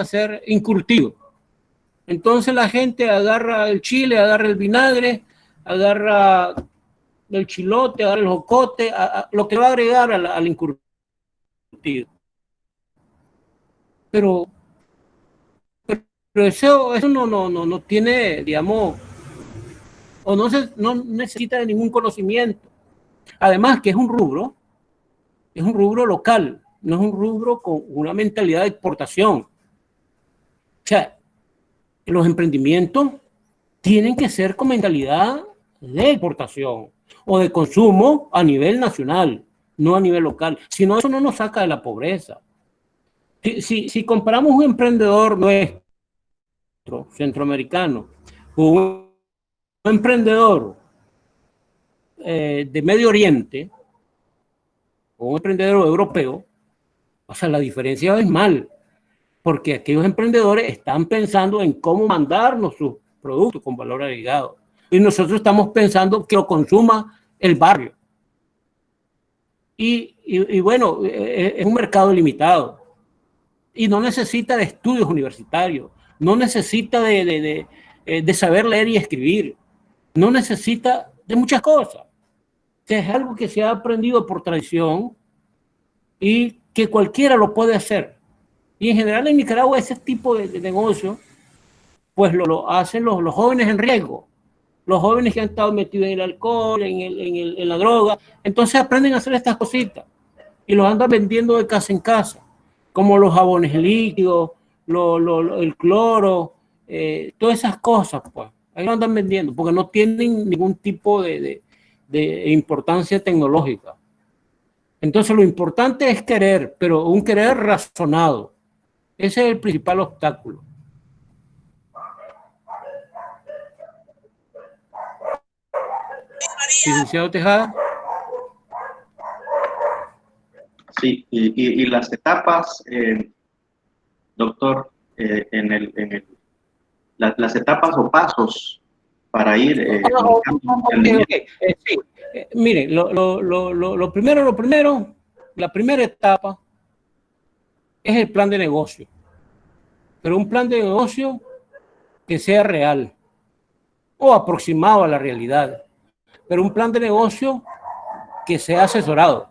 hacer incurtivo. Entonces la gente agarra el chile, agarra el vinagre, agarra el chilote, agarra el jocote, lo que va a agregar al incurtido. Pero eso no tiene, digamos, o no necesita de ningún conocimiento. Además que es un rubro local, no es un rubro con una mentalidad de exportación. O sea, los emprendimientos tienen que ser con mentalidad de exportación o de consumo a nivel nacional, no a nivel local. Si no, eso no nos saca de la pobreza. Si comparamos un emprendedor nuestro, centroamericano, con un emprendedor de Medio Oriente, o un emprendedor europeo, o sea, la diferencia es mal, porque aquellos emprendedores están pensando en cómo mandarnos sus productos con valor agregado. Y nosotros estamos pensando que lo consuma el barrio. Y bueno, es un mercado limitado. Y no necesita de estudios universitarios, no necesita de saber leer y escribir, no necesita de muchas cosas. O sea, es algo que se ha aprendido por tradición y que cualquiera lo puede hacer. Y en general en Nicaragua ese tipo de negocio, pues lo hacen los jóvenes en riesgo, los jóvenes que han estado metidos en el alcohol, en la droga. Entonces aprenden a hacer estas cositas y los andan vendiendo de casa en casa, como los jabones líquidos, el cloro, todas esas cosas, pues. Ahí lo andan vendiendo porque no tienen ningún tipo de importancia tecnológica. Entonces lo importante es querer, pero un querer razonado. Ese es el principal obstáculo. Licenciado Tejada. Sí, y las etapas, doctor, las etapas o pasos para ir... Sí. Miren, lo primero, la primera etapa es el plan de negocio, pero un plan de negocio que sea real o aproximado a la realidad, pero un plan de negocio que sea asesorado.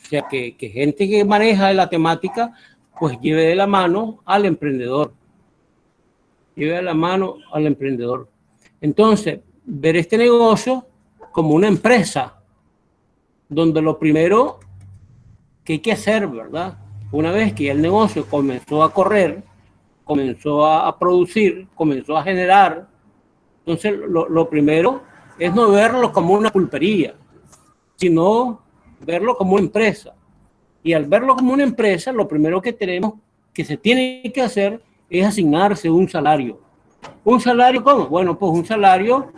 O sea, que gente que maneja la temática, pues lleve de la mano al emprendedor. Lleve de la mano al emprendedor. Entonces, ver este negocio como una empresa, donde lo primero que hay que hacer, ¿verdad? Una vez que ya el negocio comenzó a correr, comenzó a producir, comenzó a generar, entonces lo primero es no verlo como una pulpería, sino verlo como una empresa. Y al verlo como una empresa, lo primero que se tiene que hacer es asignarse un salario. ¿Un salario cómo? Bueno, pues un salario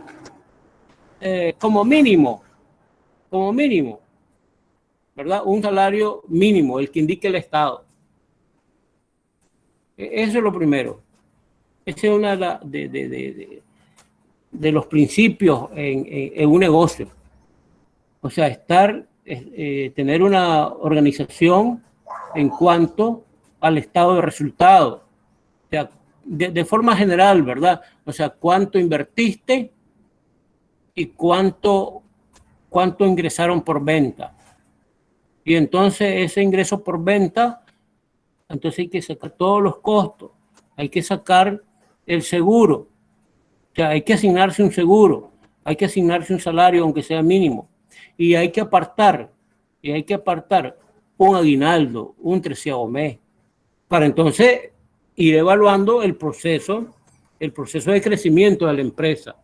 como mínimo, ¿verdad? Un salario mínimo, el que indique el Estado. Eso es lo primero. Ese es uno de los principios en un negocio. O sea, tener una organización en cuanto al estado de resultados. O sea, de forma general, ¿verdad? O sea, cuánto invertiste y cuánto ingresaron por venta. Y entonces ese ingreso por venta, entonces hay que sacar todos los costos, hay que sacar el seguro, o sea, hay que asignarse un seguro, hay que asignarse un salario aunque sea mínimo, y hay que apartar un aguinaldo, un 13º mes, para entonces ir evaluando el proceso de crecimiento de la empresa.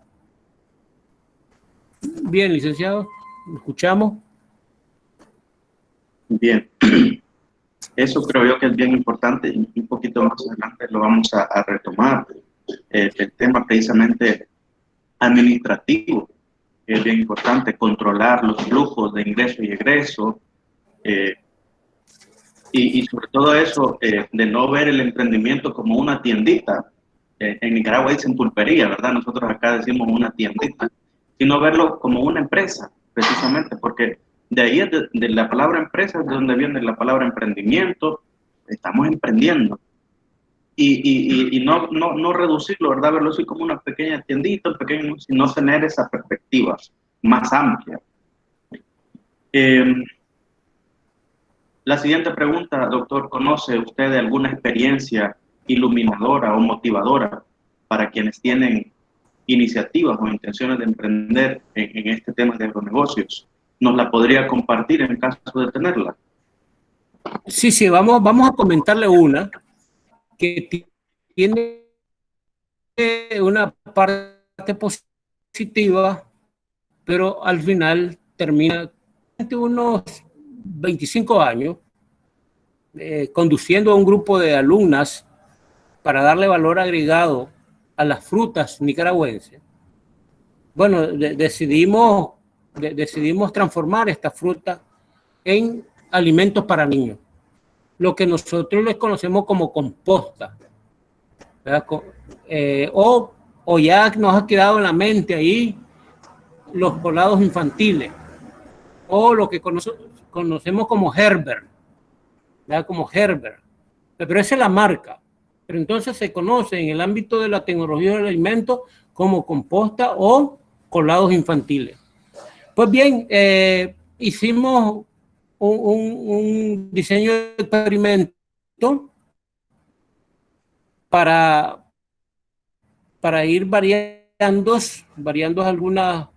Bien, licenciado, ¿me escuchamos? Bien, eso creo yo que es bien importante y un poquito más adelante lo vamos a retomar. El tema precisamente administrativo es bien importante, controlar los flujos de ingreso y egreso y sobre todo eso de no ver el emprendimiento como una tiendita. En Nicaragua dicen pulpería, ¿verdad? Nosotros acá decimos una tiendita, sino verlo como una empresa, precisamente, porque de ahí es de la palabra empresa, es de donde viene la palabra emprendimiento. Estamos emprendiendo. Y no reducirlo, ¿verdad? Verlo así como una pequeña tiendita, sino tener esa perspectiva más amplia. La siguiente pregunta, doctor, ¿conoce usted alguna experiencia iluminadora o motivadora para quienes tienen iniciativas o intenciones de emprender en este tema de agronegocios. ¿Nos la podría compartir en caso de tenerla? Sí, sí, vamos a comentarle una que tiene una parte positiva, pero al final termina unos 25 años conduciendo a un grupo de alumnas para darle valor agregado a las frutas nicaragüenses. Bueno, decidimos transformar esta fruta en alimentos para niños, lo que nosotros les conocemos como composta, ¿verdad? O ya nos ha quedado en la mente ahí los colados infantiles, o lo que conocemos como Herbert, ¿verdad? Como Herbert, pero esa es la marca. Pero entonces se conoce en el ámbito de la tecnología del alimento como composta o colados infantiles. Pues bien, hicimos un diseño de experimento para ir variando algunas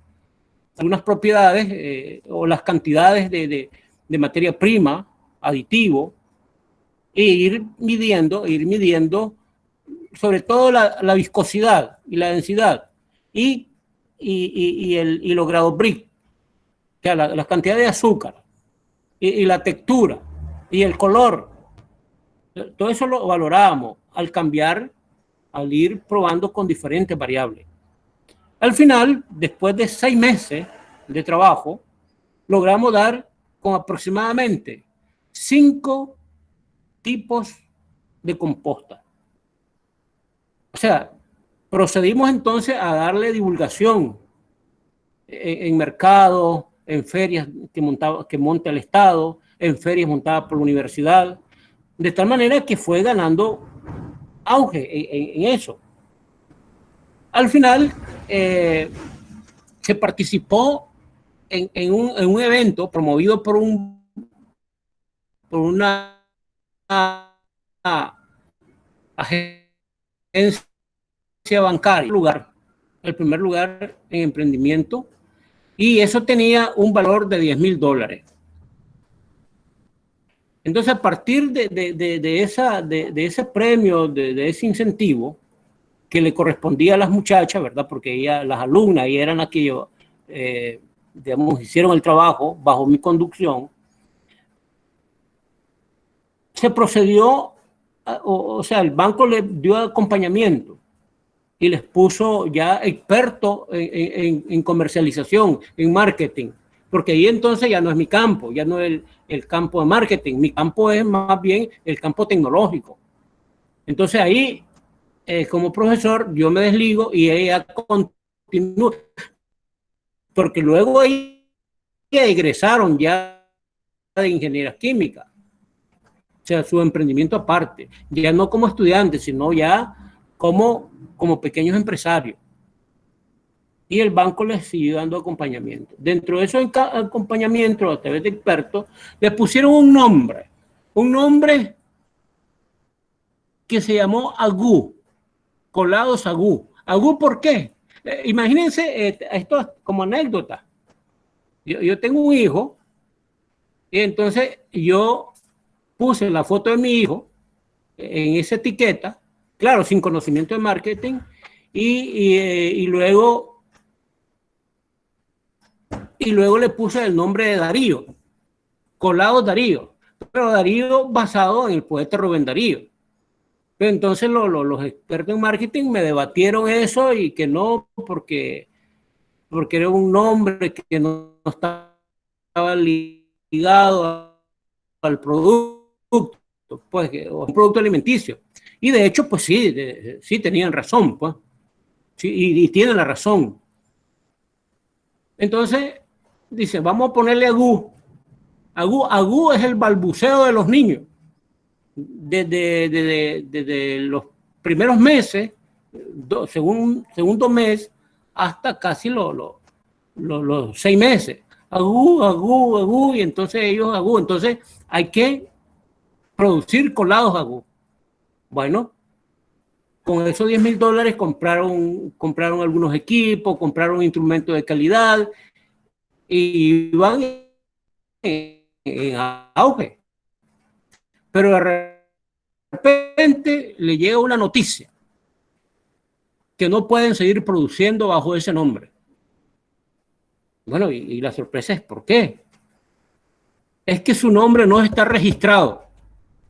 propiedades o las cantidades de materia prima, aditivo, e ir midiendo sobre todo la viscosidad y la densidad y los grados Brix, o sea, la cantidad de azúcar y la textura y el color. Todo eso lo valoramos al ir probando con diferentes variables. Al final, después de 6 meses de trabajo, logramos dar con aproximadamente 5 tipos de composta. O sea, procedimos entonces a darle divulgación en mercados, en ferias que monta el Estado, en ferias montadas por la universidad, de tal manera que fue ganando auge en eso. Al final, se participó en un evento promovido por una agencia bancaria, el primer lugar en emprendimiento, y eso tenía un valor de $10,000. Entonces, a partir de ese premio, de ese incentivo que le correspondía a las muchachas, ¿verdad? Porque ellas, las alumnas, y eran las que digamos, hicieron el trabajo bajo mi conducción, se procedió, o sea, el banco le dio acompañamiento y les puso ya expertos en comercialización, en marketing, porque ahí entonces ya no es mi campo, ya no es el campo de marketing, mi campo es más bien el campo tecnológico. Entonces ahí, como profesor, yo me desligo y ella continúa, porque luego ahí egresaron ya de ingeniería química, o sea, su emprendimiento aparte, ya no como estudiantes, sino ya como pequeños empresarios. Y el banco les siguió dando acompañamiento. Dentro de esos acompañamientos a través de expertos, le pusieron un nombre que se llamó Agú, colados Agú. ¿Agú por qué? Imagínense esto como anécdota. Yo tengo un hijo y entonces yo puse la foto de mi hijo en esa etiqueta, claro, sin conocimiento de marketing, y luego le puse el nombre de Darío, Colados Darío, pero Darío basado en el poeta Rubén Darío. Pero entonces los expertos en marketing me debatieron eso y que no, porque era un nombre que no estaba ligado al producto, pues, o un producto alimenticio. Y de hecho, pues sí tenían razón, pues. Sí, y tienen la razón. Entonces, dice, vamos a ponerle Agú. Agú es el balbuceo de los niños. Desde los primeros meses, segundo mes, hasta casi los 6 meses. Agú, y entonces ellos Agú. Entonces hay que producir colados Agú. Bueno, con esos $10,000 compraron algunos equipos, compraron instrumentos de calidad y van en auge. Pero de repente le llega una noticia que no pueden seguir produciendo bajo ese nombre. Bueno, y la sorpresa es ¿por qué? Es que su nombre no está registrado.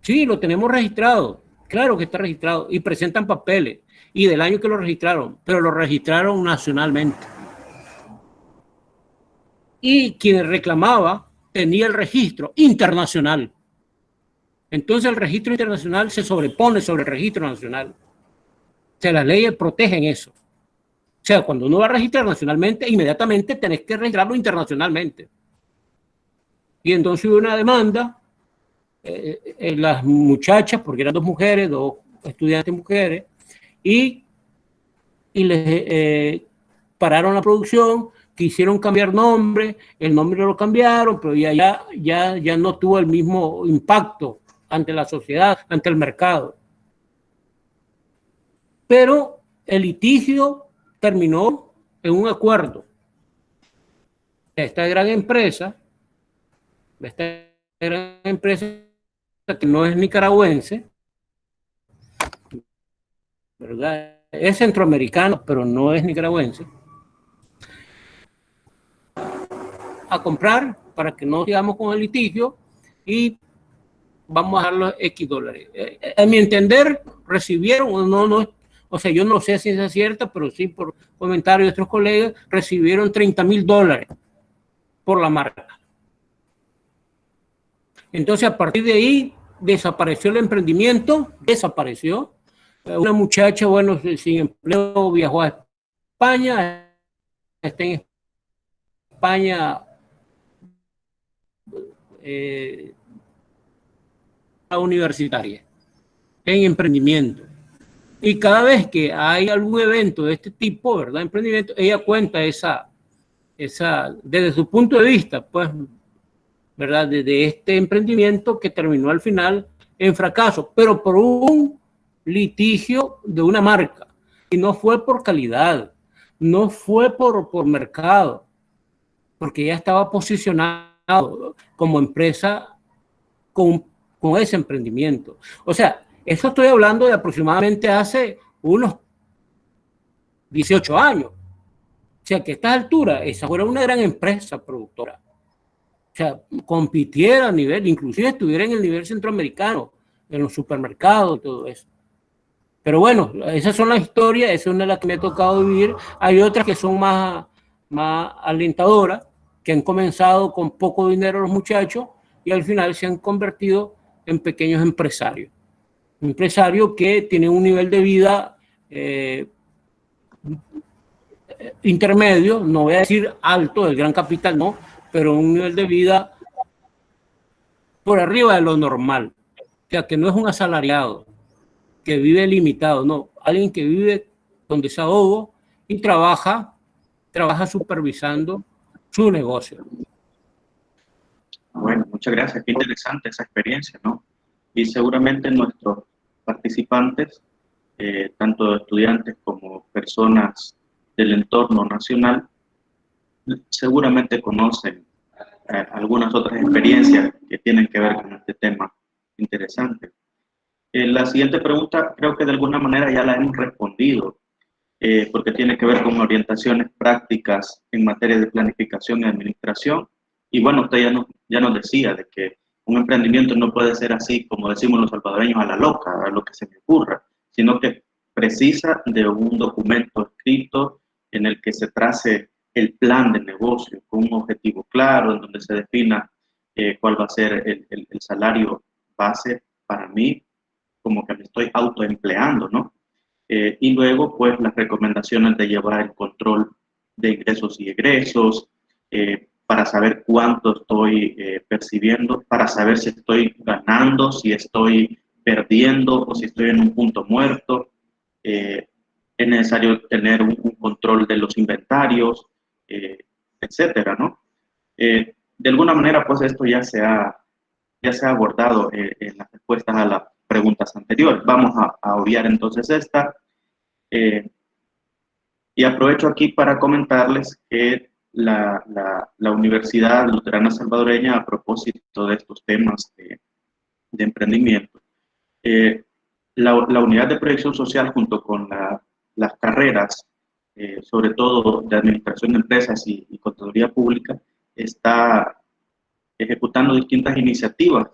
Sí, lo tenemos registrado. Claro que está registrado. Y presentan papeles. Y del año que lo registraron. Pero lo registraron nacionalmente. Y quien reclamaba tenía el registro internacional. Entonces el registro internacional se sobrepone sobre el registro nacional. O sea, las leyes protegen eso. O sea, cuando uno va a registrar nacionalmente, inmediatamente tenés que registrarlo internacionalmente. Y entonces hubo una demanda. Las muchachas, porque eran 2 mujeres, 2 estudiantes mujeres, y les pararon la producción, quisieron cambiar nombre, el nombre lo cambiaron, pero ya no tuvo el mismo impacto ante la sociedad, ante el mercado. Pero el litigio terminó en un acuerdo. Esta gran empresa que no es nicaragüense, ¿verdad? Es centroamericano, pero no es nicaragüense, a comprar para que no sigamos con el litigio y vamos a dar los X dólares. A mi entender, recibieron, o sea, yo no sé si es cierta, pero sí por comentarios de otros colegas, recibieron $30,000 por la marca. Entonces, a partir de ahí, desapareció el emprendimiento, desapareció. Una muchacha, bueno, sin empleo, viajó a España, está en España universitaria, en emprendimiento. Y cada vez que hay algún evento de este tipo, ¿verdad? Emprendimiento, ella cuenta desde su punto de vista, pues, ¿verdad? De este emprendimiento que terminó al final en fracaso, pero por un litigio de una marca. Y no fue por calidad, no fue por mercado, porque ya estaba posicionado como empresa con ese emprendimiento. O sea, eso estoy hablando de aproximadamente hace unos 18 años. O sea, que a estas alturas, esa fuera una gran empresa productora. O sea, compitiera a nivel, inclusive estuviera en el nivel centroamericano, en los supermercados, todo eso. Pero bueno, esas son las historias, esa es una de las que me ha tocado vivir. Hay otras que son más alentadoras, que han comenzado con poco dinero los muchachos y al final se han convertido en pequeños empresarios. Empresarios que tienen un nivel de vida intermedio, no voy a decir alto, del gran capital, no, pero un nivel de vida por arriba de lo normal. O sea, que no es un asalariado, que vive limitado, no, alguien que vive con desahogo y trabaja supervisando su negocio. Bueno, muchas gracias, qué interesante esa experiencia, ¿no? Y seguramente nuestros participantes, tanto estudiantes como personas del entorno nacional, seguramente conocen algunas otras experiencias que tienen que ver con este tema interesante. La siguiente pregunta creo que de alguna manera ya la hemos respondido, porque tiene que ver con orientaciones prácticas en materia de planificación y administración. Y bueno, usted ya nos decía de que un emprendimiento no puede ser así, como decimos los salvadoreños, a la loca, a lo que se me ocurra, sino que precisa de un documento escrito en el que se trace el plan de negocio con un objetivo claro, en donde se defina cuál va a ser el salario base para mí, como que me estoy autoempleando, ¿no? Y luego, pues, las recomendaciones de llevar el control de ingresos y egresos, para saber cuánto estoy percibiendo, para saber si estoy ganando, si estoy perdiendo o si estoy en un punto muerto. Es necesario tener un control de los inventarios, etcétera, ¿no? De alguna manera, pues, esto ya se ha abordado en las respuestas a las preguntas anteriores. Vamos a obviar entonces esta. Y aprovecho aquí para comentarles que la Universidad Luterana Salvadoreña, a propósito de estos temas de emprendimiento, la unidad de proyección social junto con las carreras, sobre todo de administración de empresas y contaduría pública, está ejecutando distintas iniciativas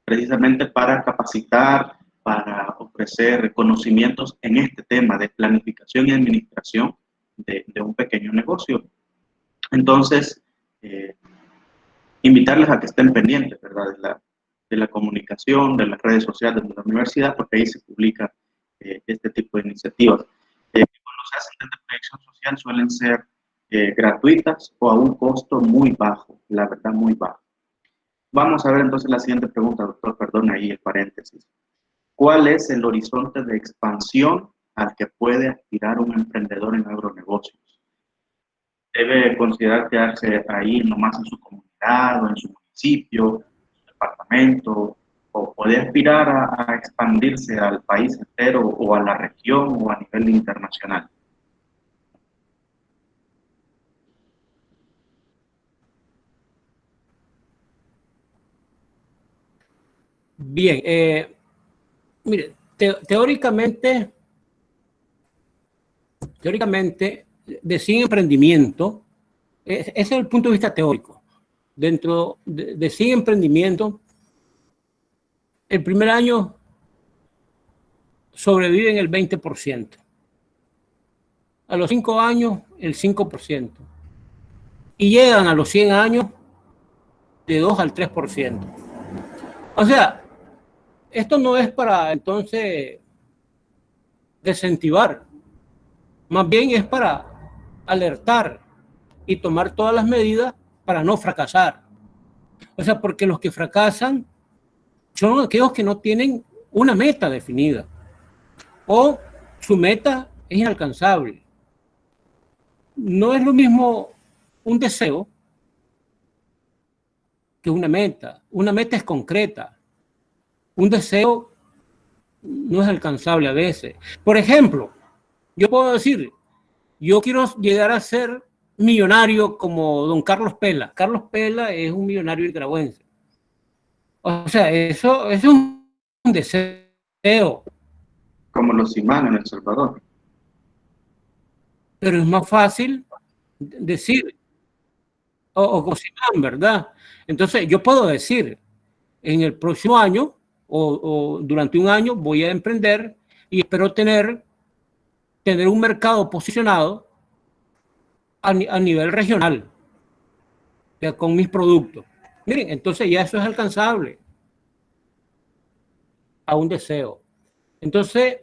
precisamente para capacitar, para ofrecer conocimientos en este tema de planificación y administración de un pequeño negocio. Entonces, invitarles a que estén pendientes, ¿verdad?, de la comunicación, de las redes sociales de la universidad, porque ahí se publica este tipo de iniciativas. Cuando se hacen desde proyección social suelen ser gratuitas o a un costo muy bajo, la verdad muy bajo. Vamos a ver entonces la siguiente pregunta, doctor, perdón ahí el paréntesis. ¿Cuál es el horizonte de expansión al que puede aspirar un emprendedor en agronegocios? ¿Debe considerar quedarse ahí nomás en su comunidad o en su municipio, en su departamento, o puede aspirar a expandirse al país entero o a la región o a nivel internacional? Bien, mire, teóricamente, de 100 emprendimientos, ese es el punto de vista teórico. Dentro de 100 emprendimientos, el primer año sobreviven el 20%. A los 5 años, el 5%. Y llegan a los 100 años de 2 al 3%. O sea, esto no es para entonces desincentivar, más bien es para alertar y tomar todas las medidas para no fracasar. O sea, porque los que fracasan son aquellos que no tienen una meta definida o su meta es inalcanzable. No es lo mismo un deseo que una meta. Una meta es concreta. Un deseo no es alcanzable a veces. Por ejemplo, yo puedo decir, yo quiero llegar a ser millonario como don Carlos Pela. Carlos Pela es un millonario nicaragüense. O sea, eso es un deseo. Como los imanes en El Salvador. Pero es más fácil decir, o como Simán, ¿verdad? Entonces, yo puedo decir, en el próximo año o durante un año voy a emprender y espero tener un mercado posicionado a nivel regional, ya, con mis productos. Miren, entonces ya eso es alcanzable a un deseo. Entonces,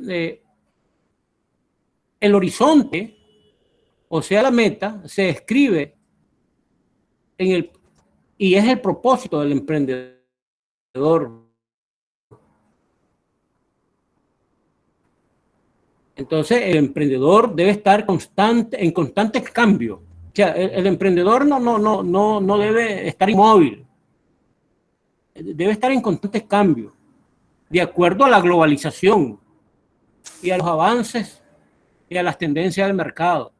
el horizonte, o sea, la meta, se escribe y es el propósito del emprendedor. Entonces, el emprendedor debe estar en constante cambio. O sea, el emprendedor no debe estar inmóvil. Debe estar en constante cambio, de acuerdo a la globalización y a los avances y a las tendencias del mercado.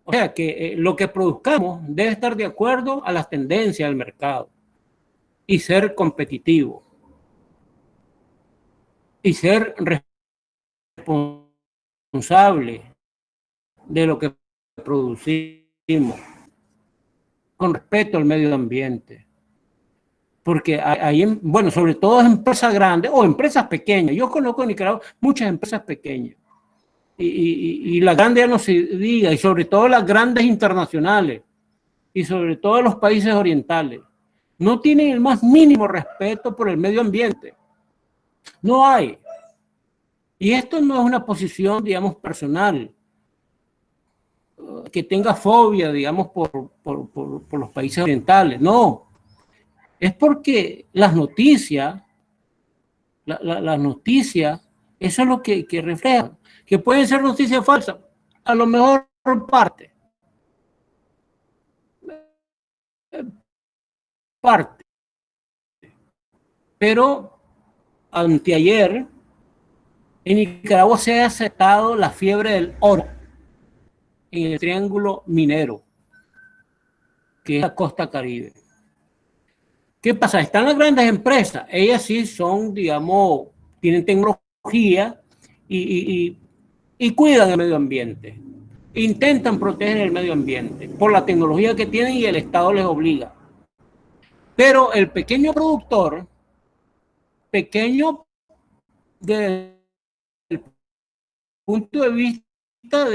O sea, que lo que produzcamos debe estar de acuerdo a las tendencias del mercado y ser competitivo y ser responsable de lo que producimos con respeto al medio ambiente. Porque hay, bueno, sobre todo empresas grandes o empresas pequeñas. Yo conozco en Nicaragua muchas empresas pequeñas. Y las grandes ya no se diga, y sobre todo las grandes internacionales, y sobre todo los países orientales, no tienen el más mínimo respeto por el medio ambiente. No hay. Y esto no es una posición, digamos, personal, que tenga fobia, digamos, por los países orientales. No. Es porque las noticias, las noticias, eso es lo que reflejan. Que pueden ser noticias falsas, a lo mejor parte. Pero anteayer En Nicaragua se ha aceptado la fiebre del oro en el triángulo minero, que es la costa Caribe. ¿Qué pasa? Están las grandes empresas, ellas sí son, digamos, tienen tecnología y cuidan el medio ambiente. Intentan proteger el medio ambiente por la tecnología que tienen y el Estado les obliga. Pero el pequeño productor, pequeño desde el punto de vista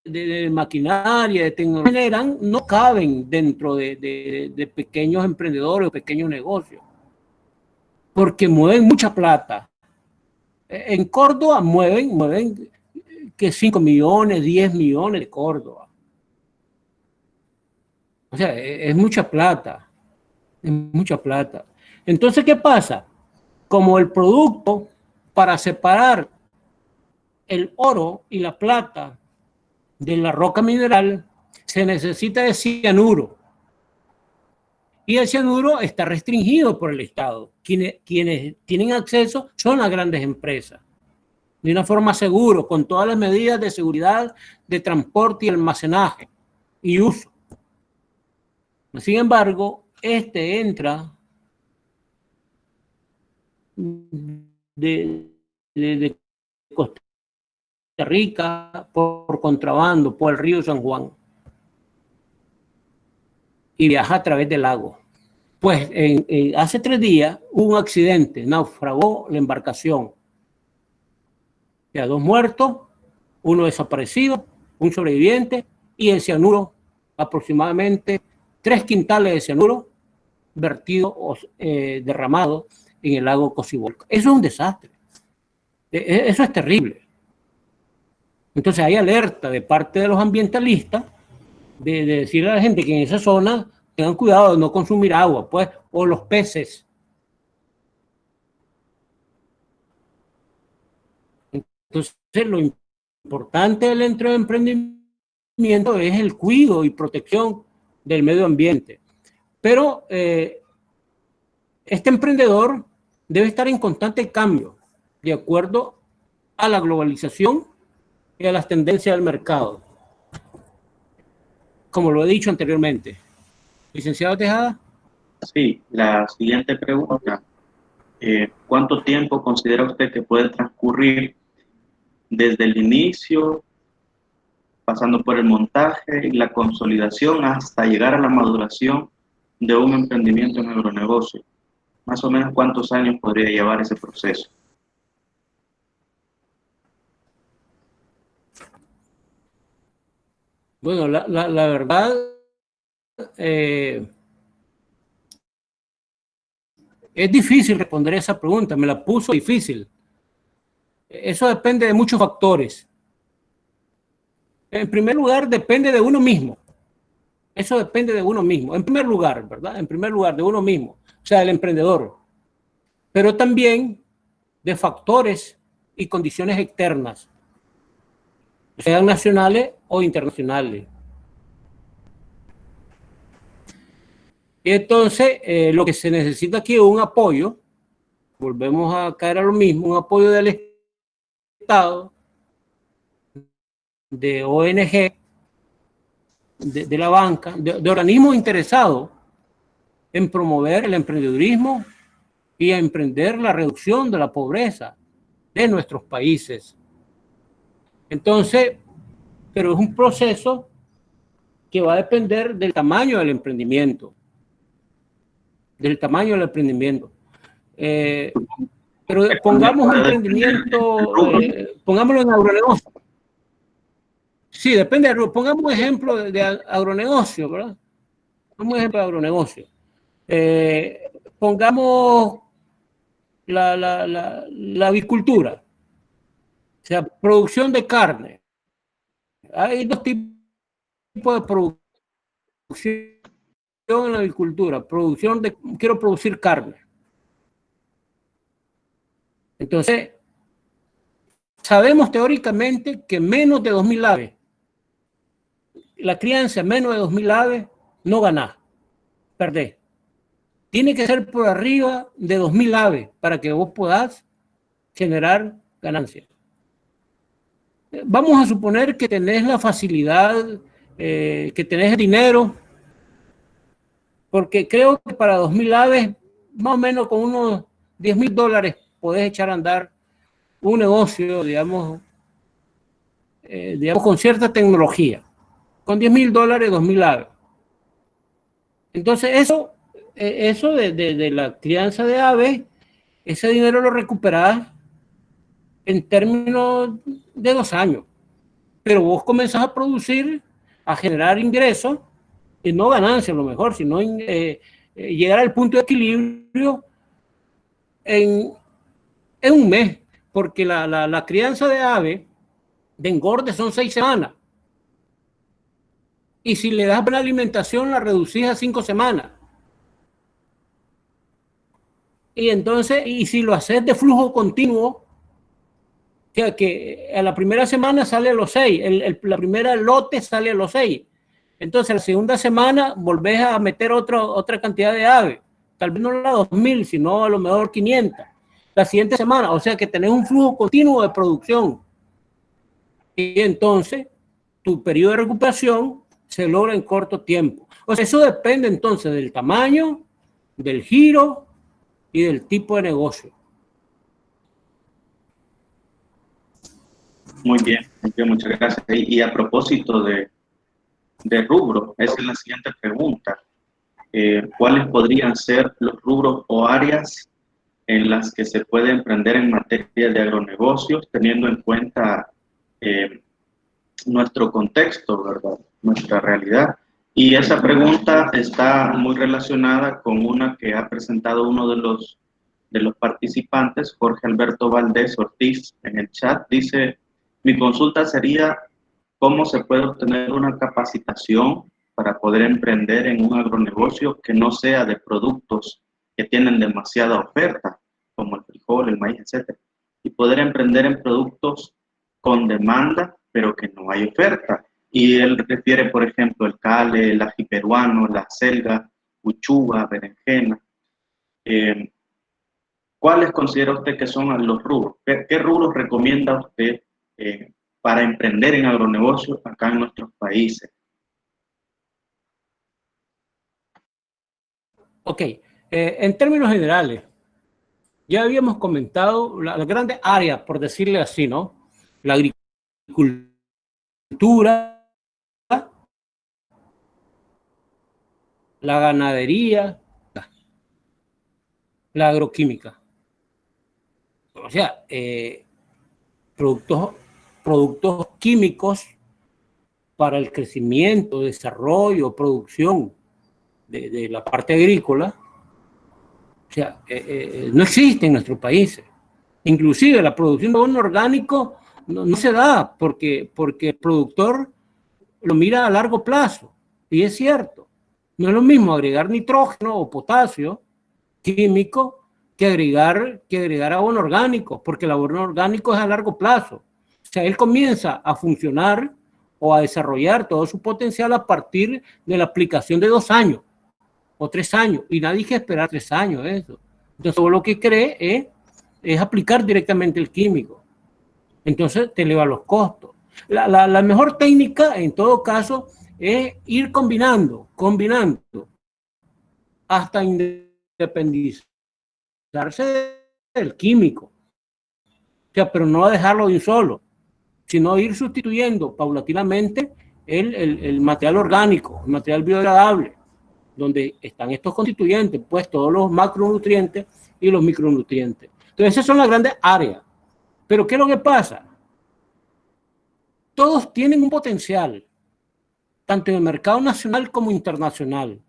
de maquinaria, de tecnología, no caben dentro de pequeños emprendedores o pequeños negocios, porque mueven mucha plata. En Córdoba mueven que 5 millones, 10 millones de Córdoba. O sea, es mucha plata, es mucha plata. Entonces, ¿qué pasa? Como el producto para separar el oro y la plata de la roca mineral se necesita de cianuro. Y el cianuro está restringido por el Estado. Quienes tienen acceso son las grandes empresas. De una forma segura, con todas las medidas de seguridad, de transporte y almacenaje y uso. Sin embargo, este entra de Costa Rica por contrabando por el río San Juan y viaja a través del lago. Pues hace 3 días hubo un accidente, naufragó la embarcación. Ya 2 muertos, 1 desaparecido, 1 sobreviviente y el cianuro, aproximadamente 3 quintales de cianuro vertido, derramado en el lago Cocibolca. Eso es un desastre. Eso es terrible. Entonces hay alerta de parte de los ambientalistas de decirle a la gente que en esa zona tengan cuidado de no consumir agua, pues, o los peces. Entonces, lo importante del emprendimiento es el cuidado y protección del medio ambiente. Pero este emprendedor debe estar en constante cambio de acuerdo a la globalización y a las tendencias del mercado. Como lo he dicho anteriormente. Licenciado Tejada. Sí, la siguiente pregunta. ¿Cuánto tiempo considera usted que puede transcurrir desde el inicio, pasando por el montaje y la consolidación hasta llegar a la maduración de un emprendimiento en agronegocio? Más o menos, ¿cuántos años podría llevar ese proceso? Bueno, la verdad, es difícil responder esa pregunta, me la puso difícil. Eso depende de muchos factores. En primer lugar, depende de uno mismo. Eso depende de uno mismo. En primer lugar, ¿verdad? En primer lugar, de uno mismo, o sea, del emprendedor. Pero también de factores y condiciones externas, sean nacionales o internacionales. Y entonces, lo que se necesita aquí es un apoyo, volvemos a caer a lo mismo, un apoyo del Estado, de ONG, de la banca, de organismos interesados en promover el emprendedurismo y a emprender la reducción de la pobreza de nuestros países. Entonces, pero es un proceso que va a depender del tamaño del emprendimiento. Del tamaño del emprendimiento. Pero pongamos un emprendimiento, pongámoslo en agronegocio. Sí, depende. Pongamos un ejemplo de agronegocio, ¿verdad? Pongamos un ejemplo de agronegocio. Pongamos la avicultura, o sea, producción de carne. Hay 2 tipos de producción en la agricultura. Quiero producir carne. Entonces, sabemos teóricamente que menos de 2.000 aves, la crianza menos de 2.000 aves, no ganás, perdés. Tiene que ser por arriba de 2.000 aves para que vos podás generar ganancia. Vamos a suponer que tenés la facilidad, que tenés el dinero, porque creo que para 2.000 aves, más o menos con unos $10.000, podés echar a andar un negocio, digamos, con cierta tecnología. Con $10.000, 2.000 aves. Entonces, eso de la crianza de aves, ese dinero lo recuperás en términos de 2 años. Pero vos comenzás a producir, a generar ingresos, y no ganancias a lo mejor, sino llegar al punto de equilibrio en un mes, porque la crianza de ave de engorde son 6 semanas. Y si le das buena alimentación, la reducís a 5 semanas. Y entonces, y si lo haces de flujo continuo, que a la primera semana sale a los 6, la primera lote sale a los 6. Entonces, la segunda semana volvés a meter otra cantidad de aves. Tal vez no la 2.000, sino a lo mejor 500. La siguiente semana, o sea que tenés un flujo continuo de producción. Y entonces, tu periodo de recuperación se logra en corto tiempo. O sea, eso depende entonces del tamaño, del giro y del tipo de negocio. Muy bien, muchas gracias. Y a propósito de rubro, esa es la siguiente pregunta. ¿Cuáles podrían ser los rubros o áreas en las que se puede emprender en materia de agronegocios, teniendo en cuenta nuestro contexto, ¿verdad? Nuestra realidad? Y esa pregunta está muy relacionada con una que ha presentado uno de los participantes, Jorge Alberto Valdés Ortiz, en el chat. Dice: mi consulta sería, ¿cómo se puede obtener una capacitación para poder emprender en un agronegocio que no sea de productos que tienen demasiada oferta, como el frijol, el maíz, etcétera, y poder emprender en productos con demanda, pero que no hay oferta? Y él refiere, por ejemplo, el cale, el ají peruano, la selga, uchuva, berenjena. ¿Cuáles considera usted que son los rubros? ¿Qué rubros recomienda usted para emprender en agronegocios acá en nuestros países? Ok, en términos generales, ya habíamos comentado las grandes áreas, por decirle así, ¿no? La agricultura, la ganadería, la agroquímica. O sea, productos químicos para el crecimiento, desarrollo, producción de la parte agrícola. O sea, no existe en nuestros países. Inclusive la producción de abono orgánico no se da porque el productor lo mira a largo plazo. Y es cierto. No es lo mismo agregar nitrógeno o potasio químico que agregar abono orgánico, porque el abono orgánico es a largo plazo. O sea, él comienza a funcionar o a desarrollar todo su potencial a partir de la aplicación de 2 años o 3 años, y nadie quiere esperar 3 años eso. Entonces, lo que cree es aplicar directamente el químico. Entonces, te eleva los costos. La mejor técnica, en todo caso, es ir combinando, hasta independizarse del químico. O sea, pero no dejarlo de un solo, sino ir sustituyendo paulatinamente el material orgánico, el material biodegradable, donde están estos constituyentes, pues todos los macronutrientes y los micronutrientes. Entonces, esas son las grandes áreas. Pero ¿qué es lo que pasa? Todos tienen un potencial, tanto en el mercado nacional como internacional.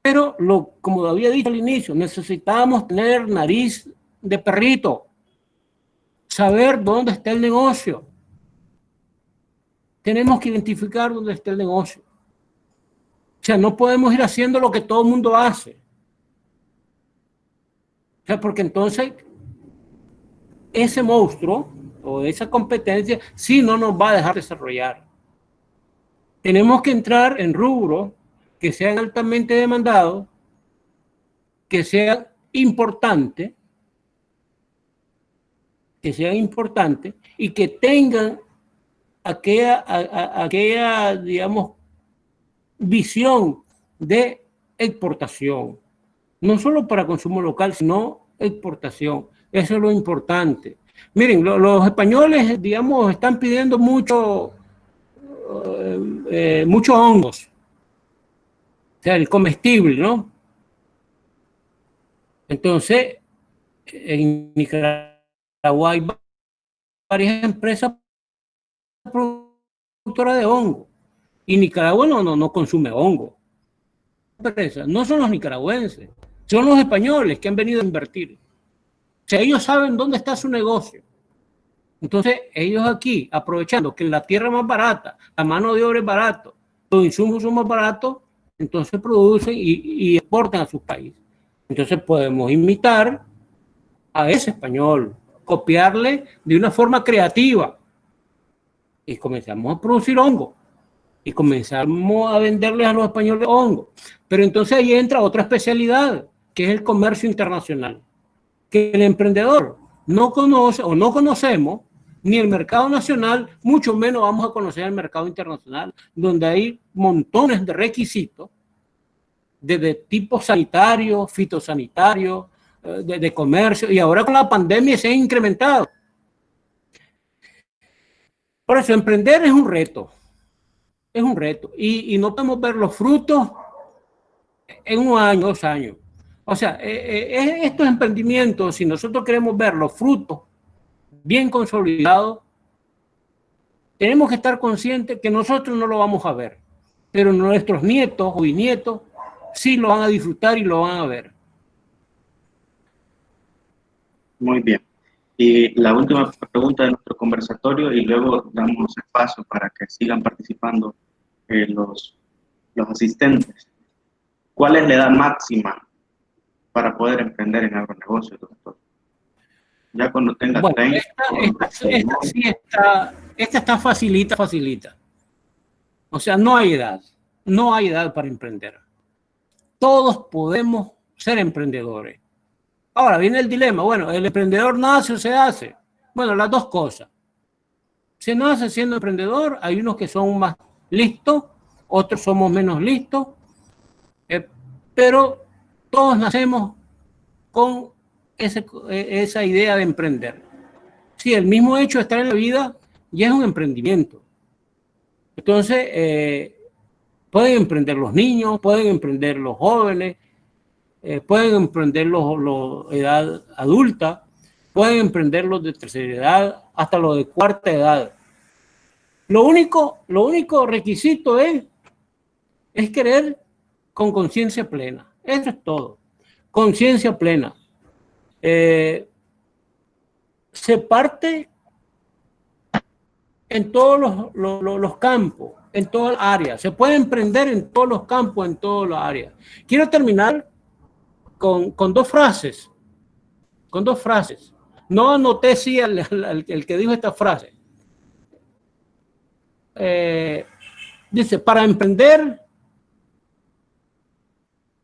Pero, como había dicho al inicio, necesitamos tener nariz de perrito, saber dónde está el negocio. Tenemos que identificar dónde está el negocio. O sea, no podemos ir haciendo lo que todo el mundo hace. O sea, porque entonces ese monstruo o esa competencia sí no nos va a dejar desarrollar. Tenemos que entrar en rubros que sean altamente demandados, que sean importantes que sean importantes y que tengan aquella, digamos, visión de exportación, no solo para consumo local, sino exportación. Eso es lo importante. Miren, los españoles, digamos, están pidiendo muchos hongos, o sea, el comestible, ¿no? Entonces, en Nicaragua hay varias empresas productoras de hongo, y Nicaragua no consume hongo. No son los nicaragüenses, son los españoles que han venido a invertir. O sea, ellos saben dónde está su negocio. Entonces, ellos aquí, aprovechando que la tierra es más barata, la mano de obra es barata, los insumos son más baratos, entonces producen y exportan a sus países. Entonces podemos imitar a ese español, copiarle de una forma creativa, y comenzamos a producir hongo, y comenzamos a venderles a los españoles hongo. Pero entonces ahí entra otra especialidad, que es el comercio internacional, que el emprendedor no conoce o no conocemos ni el mercado nacional, mucho menos vamos a conocer el mercado internacional, donde hay montones de requisitos de tipo sanitario, fitosanitario, de comercio, y ahora con la pandemia se ha incrementado. Por eso, emprender es un reto, y no podemos ver los frutos en 1 año, 2 años. O sea, estos emprendimientos, si nosotros queremos ver los frutos bien consolidados, tenemos que estar conscientes que nosotros no lo vamos a ver, pero nuestros nietos o bisnietos sí lo van a disfrutar y lo van a ver. Muy bien. Y la última pregunta de nuestro conversatorio, y luego damos el paso para que sigan participando los asistentes. ¿Cuál es la edad máxima para poder emprender en agronegocio, doctor? Ya cuando tenga 30... Esta está facilita. O sea, no hay edad para emprender. Todos podemos ser emprendedores. Ahora viene el dilema. Bueno, ¿el emprendedor nace o se hace? Bueno, las dos cosas. Se nace siendo emprendedor, hay unos que son más listos, otros somos menos listos, pero todos nacemos con esa idea de emprender. Sí, el mismo hecho de estar en la vida ya es un emprendimiento. Entonces, pueden emprender los niños, pueden emprender los jóvenes, pueden emprender los edad adulta, pueden emprender los de tercera edad, hasta los de cuarta edad. Lo único requisito es querer con conciencia plena. Eso es todo. Conciencia plena. Se parte en todos los campos, en todas las áreas. Se puede emprender en todos los campos, en todas las áreas. Quiero terminar con dos frases. No anoté si el que dijo esta frase. Dice, para emprender,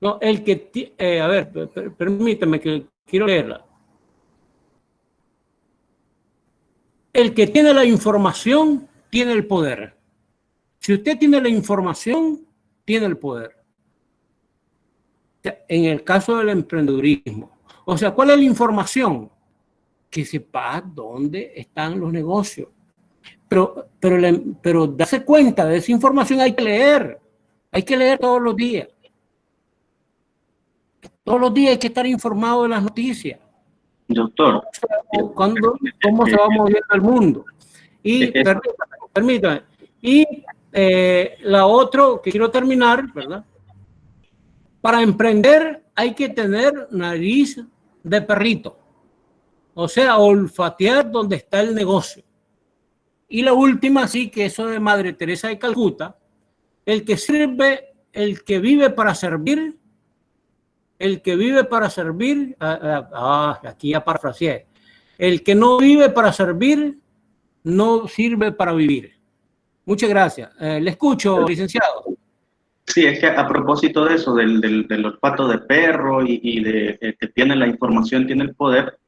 no, a ver, permítame que quiero leerla. El que tiene la información tiene el poder. Si usted tiene la información, tiene el poder. En el caso del emprendedurismo. O sea, ¿cuál es la información? Que sepa dónde están los negocios. Pero darse cuenta de esa información hay que leer. Hay que leer todos los días. Todos los días hay que estar informado de las noticias. Doctor. ¿Cómo se va moviendo el mundo? Y permítame. Y la otra que quiero terminar, ¿verdad? Para emprender hay que tener nariz de perrito. O sea, olfatear donde está el negocio. Y la última, sí, que eso de Madre Teresa de Calcuta, el que vive para servir, aquí ya parafraseé, el que no vive para servir, no sirve para vivir. Muchas gracias. Le escucho, licenciado. Sí, es que a propósito de eso, del olfato de perro y de que tiene la información, tiene el poder,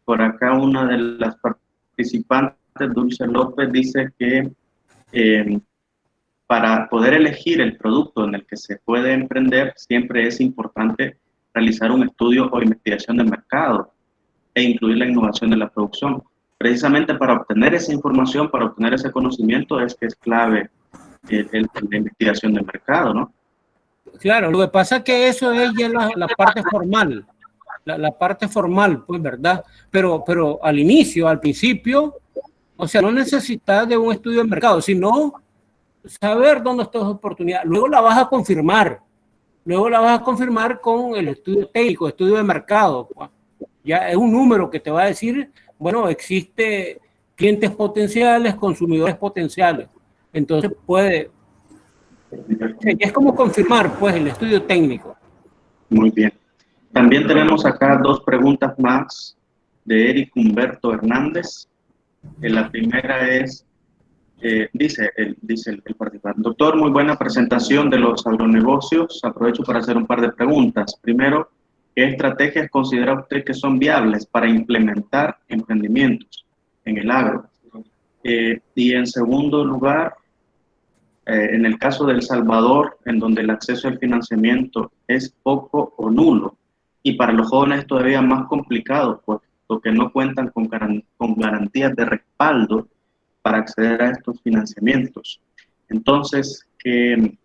por acá una de las participantes, Dulce López, dice que para poder elegir el producto en el que se puede emprender, siempre es importante realizar un estudio o investigación de mercado e incluir la innovación de la producción. Precisamente para obtener esa información, para obtener ese conocimiento, es que es clave la investigación de mercado, ¿no? Claro, lo que pasa es que eso es ya la parte formal, la parte formal, pues, ¿verdad? Pero al inicio, al principio, o sea, no necesitas de un estudio de mercado, sino saber dónde están las oportunidades. Luego la vas a confirmar. Luego la vas a confirmar con el estudio técnico, estudio de mercado. Pues. Ya es un número que te va a decir, bueno, existe clientes potenciales, consumidores potenciales. Entonces puede... Es como confirmar, pues, el estudio técnico. Muy bien. También tenemos acá dos preguntas más de Eric Humberto Hernández. La primera es, dice el participante: doctor, muy buena presentación de los agronegocios. Aprovecho para hacer un par de preguntas. Primero, ¿qué estrategias considera usted que son viables para implementar emprendimientos en el agro? Y en segundo lugar, en el caso de El Salvador, en donde el acceso al financiamiento es poco o nulo, y para los jóvenes es todavía más complicado, puesto que no cuentan con garantías de respaldo para acceder a estos financiamientos. Entonces, ¿qué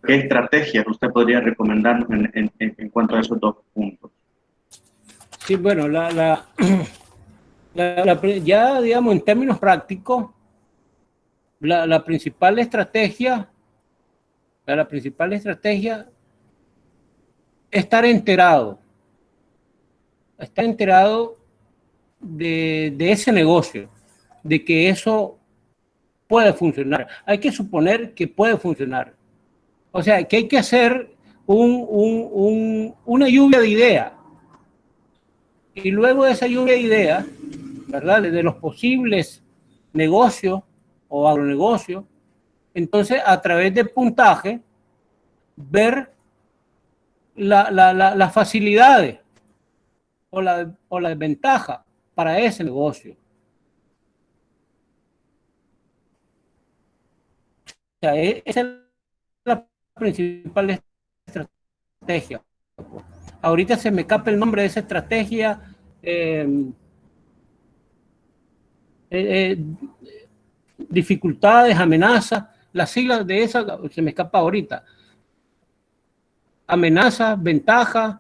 estrategias usted podría recomendarnos en cuanto a esos dos puntos? Sí, bueno, ya digamos en términos prácticos, la principal estrategia es estar enterado de ese negocio, de que eso puede funcionar. Hay que suponer que puede funcionar. O sea, que hay que hacer una lluvia de ideas. Y luego de esa lluvia de ideas, ¿verdad? De los posibles negocios o agronegocios, entonces a través del puntaje, ver las facilidades o la desventaja para ese negocio. O sea, esa es la principal estrategia. Ahorita se me escapa el nombre de esa estrategia. Dificultades, amenazas, las siglas de esa se me escapa ahorita. Amenazas, ventajas.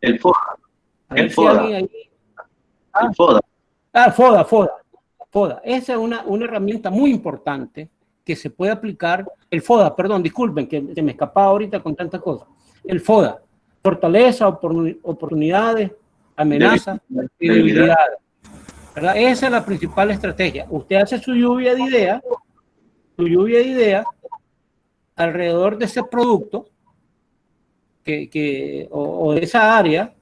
El FODA. El FODA. El FODA. FODA. Esa es una herramienta muy importante que se puede aplicar. El FODA, perdón, disculpen que se me escapaba ahorita con tantas cosas. El FODA, fortaleza, oportunidades, amenazas y debilidades. ¿Verdad? Esa es la principal estrategia. Usted hace su lluvia de ideas alrededor de ese producto o de esa área,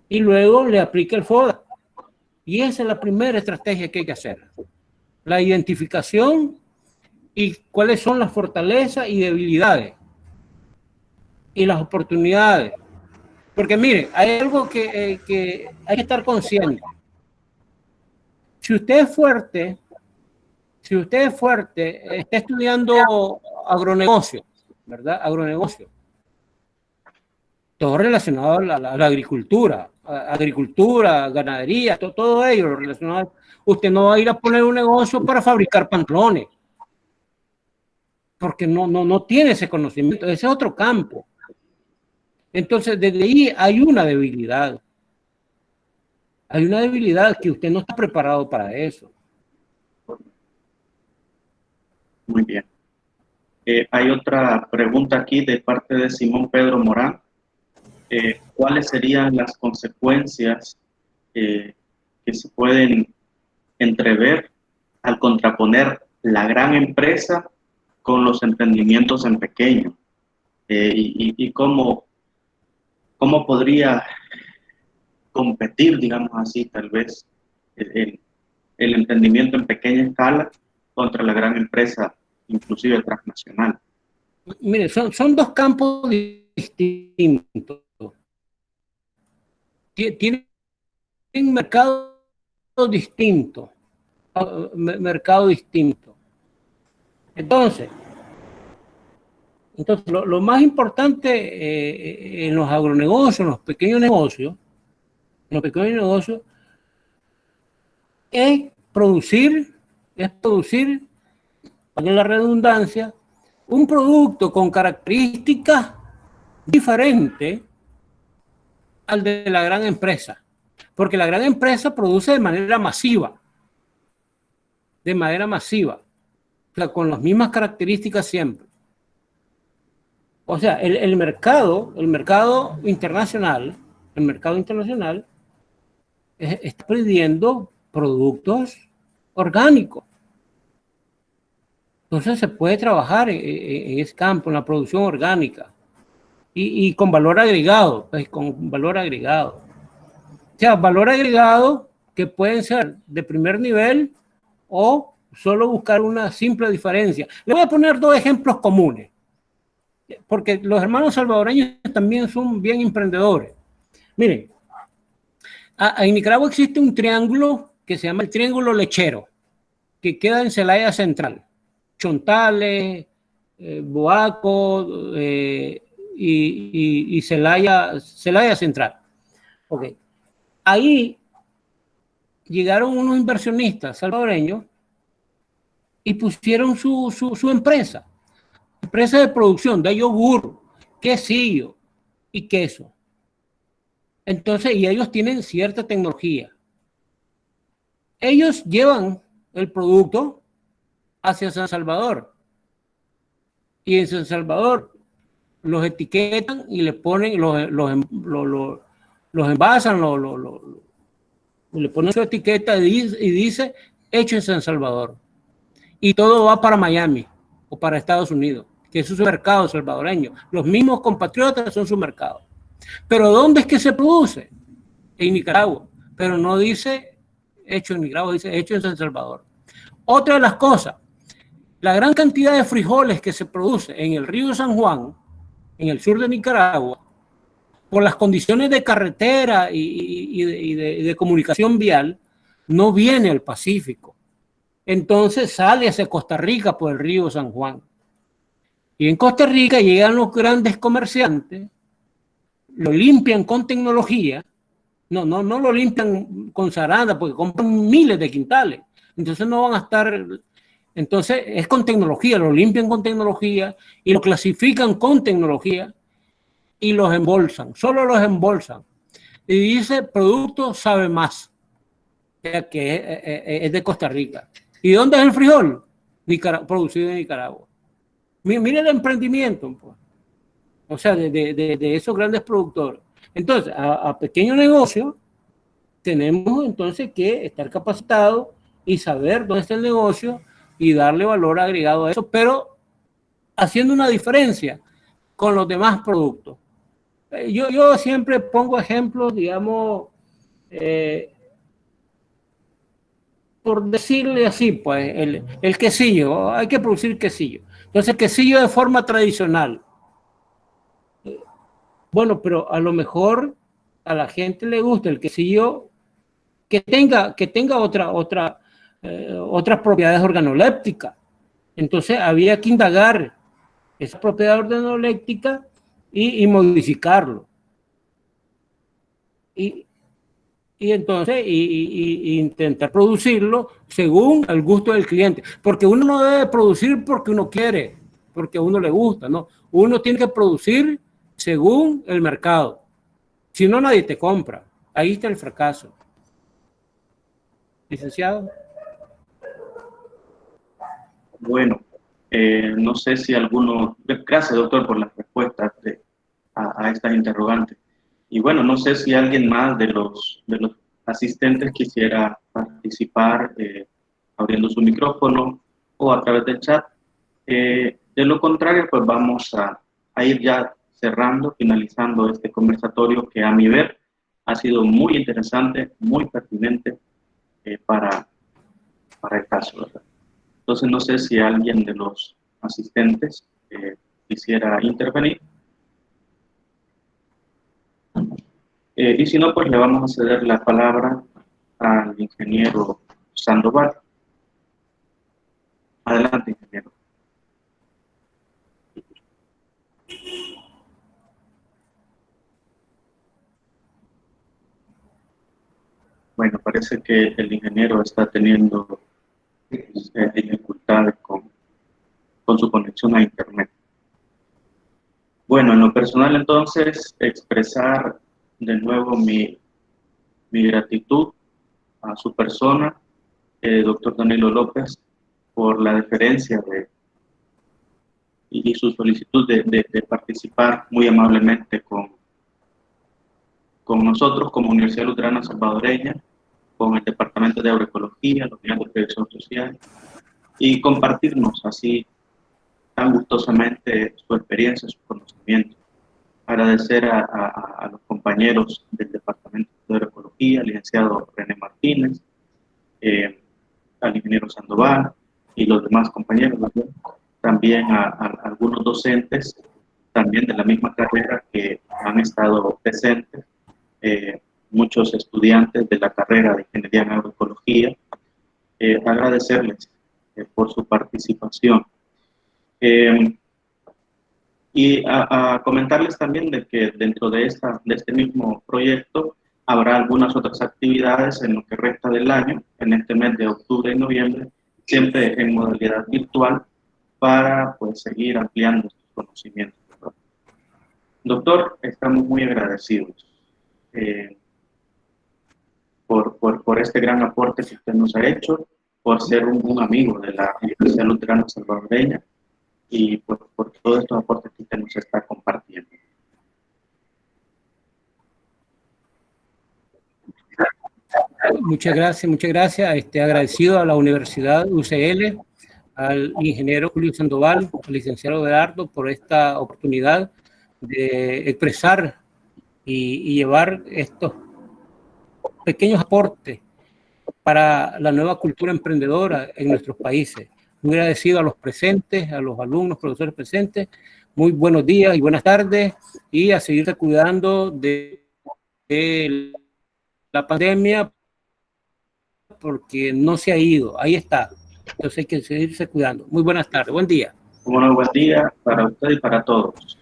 y luego le aplica el FODA. Y esa es la primera estrategia que hay que hacer. La identificación y cuáles son las fortalezas y debilidades y las oportunidades. Porque mire, hay algo que hay que estar consciente. Si usted es fuerte, está estudiando agronegocio, ¿verdad? Agronegocio. Todo relacionado a la agricultura, ganadería, todo ello relacionado. Usted no va a ir a poner un negocio para fabricar pantalones, porque no tiene ese conocimiento, ese es otro campo. Entonces, desde ahí hay una debilidad. Hay una debilidad que usted no está preparado para eso. Muy bien. Hay otra pregunta aquí de parte de Simón Pedro Morán. ¿Cuáles serían las consecuencias que se pueden entrever al contraponer la gran empresa con los emprendimientos en pequeño? Y cómo podría competir, digamos así, tal vez el emprendimiento en pequeña escala contra la gran empresa, inclusive transnacional? Mire, son dos campos distintos. tienen mercado distinto. Mercado distinto. Entonces lo más importante en los agronegocios, en los pequeños negocios, es producir, para la redundancia, un producto con características diferentes al de la gran empresa. Porque la gran empresa produce de manera masiva. O sea, con las mismas características siempre. O sea, el mercado internacional está pidiendo productos orgánicos. Entonces se puede trabajar en ese campo, en la producción orgánica y con valor agregado, O sea, valor agregado que pueden ser de primer nivel o solo buscar una simple diferencia. Le voy a poner 2 ejemplos comunes, porque los hermanos salvadoreños también son bien emprendedores. Miren, en Nicaragua existe un triángulo que se llama el Triángulo Lechero, que queda en Celaya Central. Chontales, Boaco y Celaya Central. Okay. Ahí llegaron unos inversionistas salvadoreños y pusieron su empresa de producción de yogur, quesillo y queso. Entonces, y ellos tienen cierta tecnología. Ellos llevan el producto hacia San Salvador. Y en San Salvador los etiquetan y le ponen, los envasan, le ponen su etiqueta y dice hecho en San Salvador. Y todo va para Miami o para Estados Unidos, que es su mercado salvadoreño. Los mismos compatriotas son su mercado. Pero ¿dónde es que se produce? En Nicaragua. Pero no dice hecho en Nicaragua, dice hecho en San Salvador. Otra de las cosas, la gran cantidad de frijoles que se produce en el río San Juan, en el sur de Nicaragua, por las condiciones de carretera y de comunicación vial, no viene al Pacífico. Entonces sale hacia Costa Rica por el río San Juan. Y en Costa Rica llegan los grandes comerciantes, lo limpian con tecnología, no lo limpian con zaranda porque compran miles de quintales. Entonces no van a estar... Entonces es con tecnología, lo limpian con tecnología y lo clasifican con tecnología y los embolsan, solo los embolsan. Y dice, producto sabe más, que es de Costa Rica. ¿Y dónde es el frijol? Producido en Nicaragua. Mire el emprendimiento, pues. O sea, de esos grandes productores. Entonces, a pequeño negocio, tenemos entonces que estar capacitados y saber dónde está el negocio y darle valor agregado a eso, pero haciendo una diferencia con los demás productos. Yo siempre pongo ejemplos, digamos, por decirle así, pues, el quesillo, hay que producir quesillo. Entonces, quesillo de forma tradicional. Bueno, pero a lo mejor a la gente le gusta el quesillo que tenga otras propiedades organolépticas. Entonces, había que indagar esa propiedad organoléptica y modificarlo. Y entonces intentar producirlo según el gusto del cliente. Porque uno no debe producir porque uno quiere, porque a uno le gusta, ¿no? Uno tiene que producir según el mercado. Si no, nadie te compra. Ahí está el fracaso. Licenciado. Bueno, no sé si alguno... Gracias, doctor, por las respuestas a estas interrogantes. Y bueno, no sé si alguien más de los asistentes quisiera participar abriendo su micrófono o a través del chat. De lo contrario, pues vamos a ir ya cerrando, finalizando este conversatorio que a mi ver ha sido muy interesante, muy pertinente para el caso, ¿verdad? Entonces no sé si alguien de los asistentes quisiera intervenir. Y si no, pues le vamos a ceder la palabra al ingeniero Sandoval. Adelante, ingeniero. Bueno, parece que el ingeniero está teniendo dificultades con su conexión a Internet. Bueno, en lo personal, entonces, expresar de nuevo mi gratitud a su persona, doctor Danilo López, por la deferencia y su solicitud de participar muy amablemente con nosotros como Universidad Luterana Salvadoreña, con el Departamento de Agroecología, la Unidad de Previsión Social, y compartirnos así tan gustosamente su experiencia, su conocimiento. Agradecer a los compañeros del Departamento de Agroecología, al licenciado René Martínez, al ingeniero Sandoval y los demás compañeros, también a algunos docentes también de la misma carrera que han estado presentes, muchos estudiantes de la carrera de Ingeniería en Agroecología, agradecerles por su participación. Y a comentarles también de que dentro de este mismo proyecto habrá algunas otras actividades en lo que resta del año, en este mes de octubre y noviembre, siempre en modalidad virtual, para pues seguir ampliando estos conocimientos. Doctor, estamos muy agradecidos por este gran aporte que usted nos ha hecho, por ser un amigo de la Universidad Luterana Salvadoreña y por todos estos aportes que usted nos está compartiendo. Muchas gracias. Agradecido a la Universidad UCL, al ingeniero Julio Sandoval, al licenciado Berardo, por esta oportunidad de expresar y llevar estos pequeños aportes para la nueva cultura emprendedora en nuestros países. Muy agradecido a los presentes, a los alumnos, profesores presentes. Muy buenos días y buenas tardes, y a seguirse cuidando de la pandemia, porque no se ha ido, ahí está. Entonces hay que seguirse cuidando. Muy buenas tardes, buen día. Buen día para usted y para todos.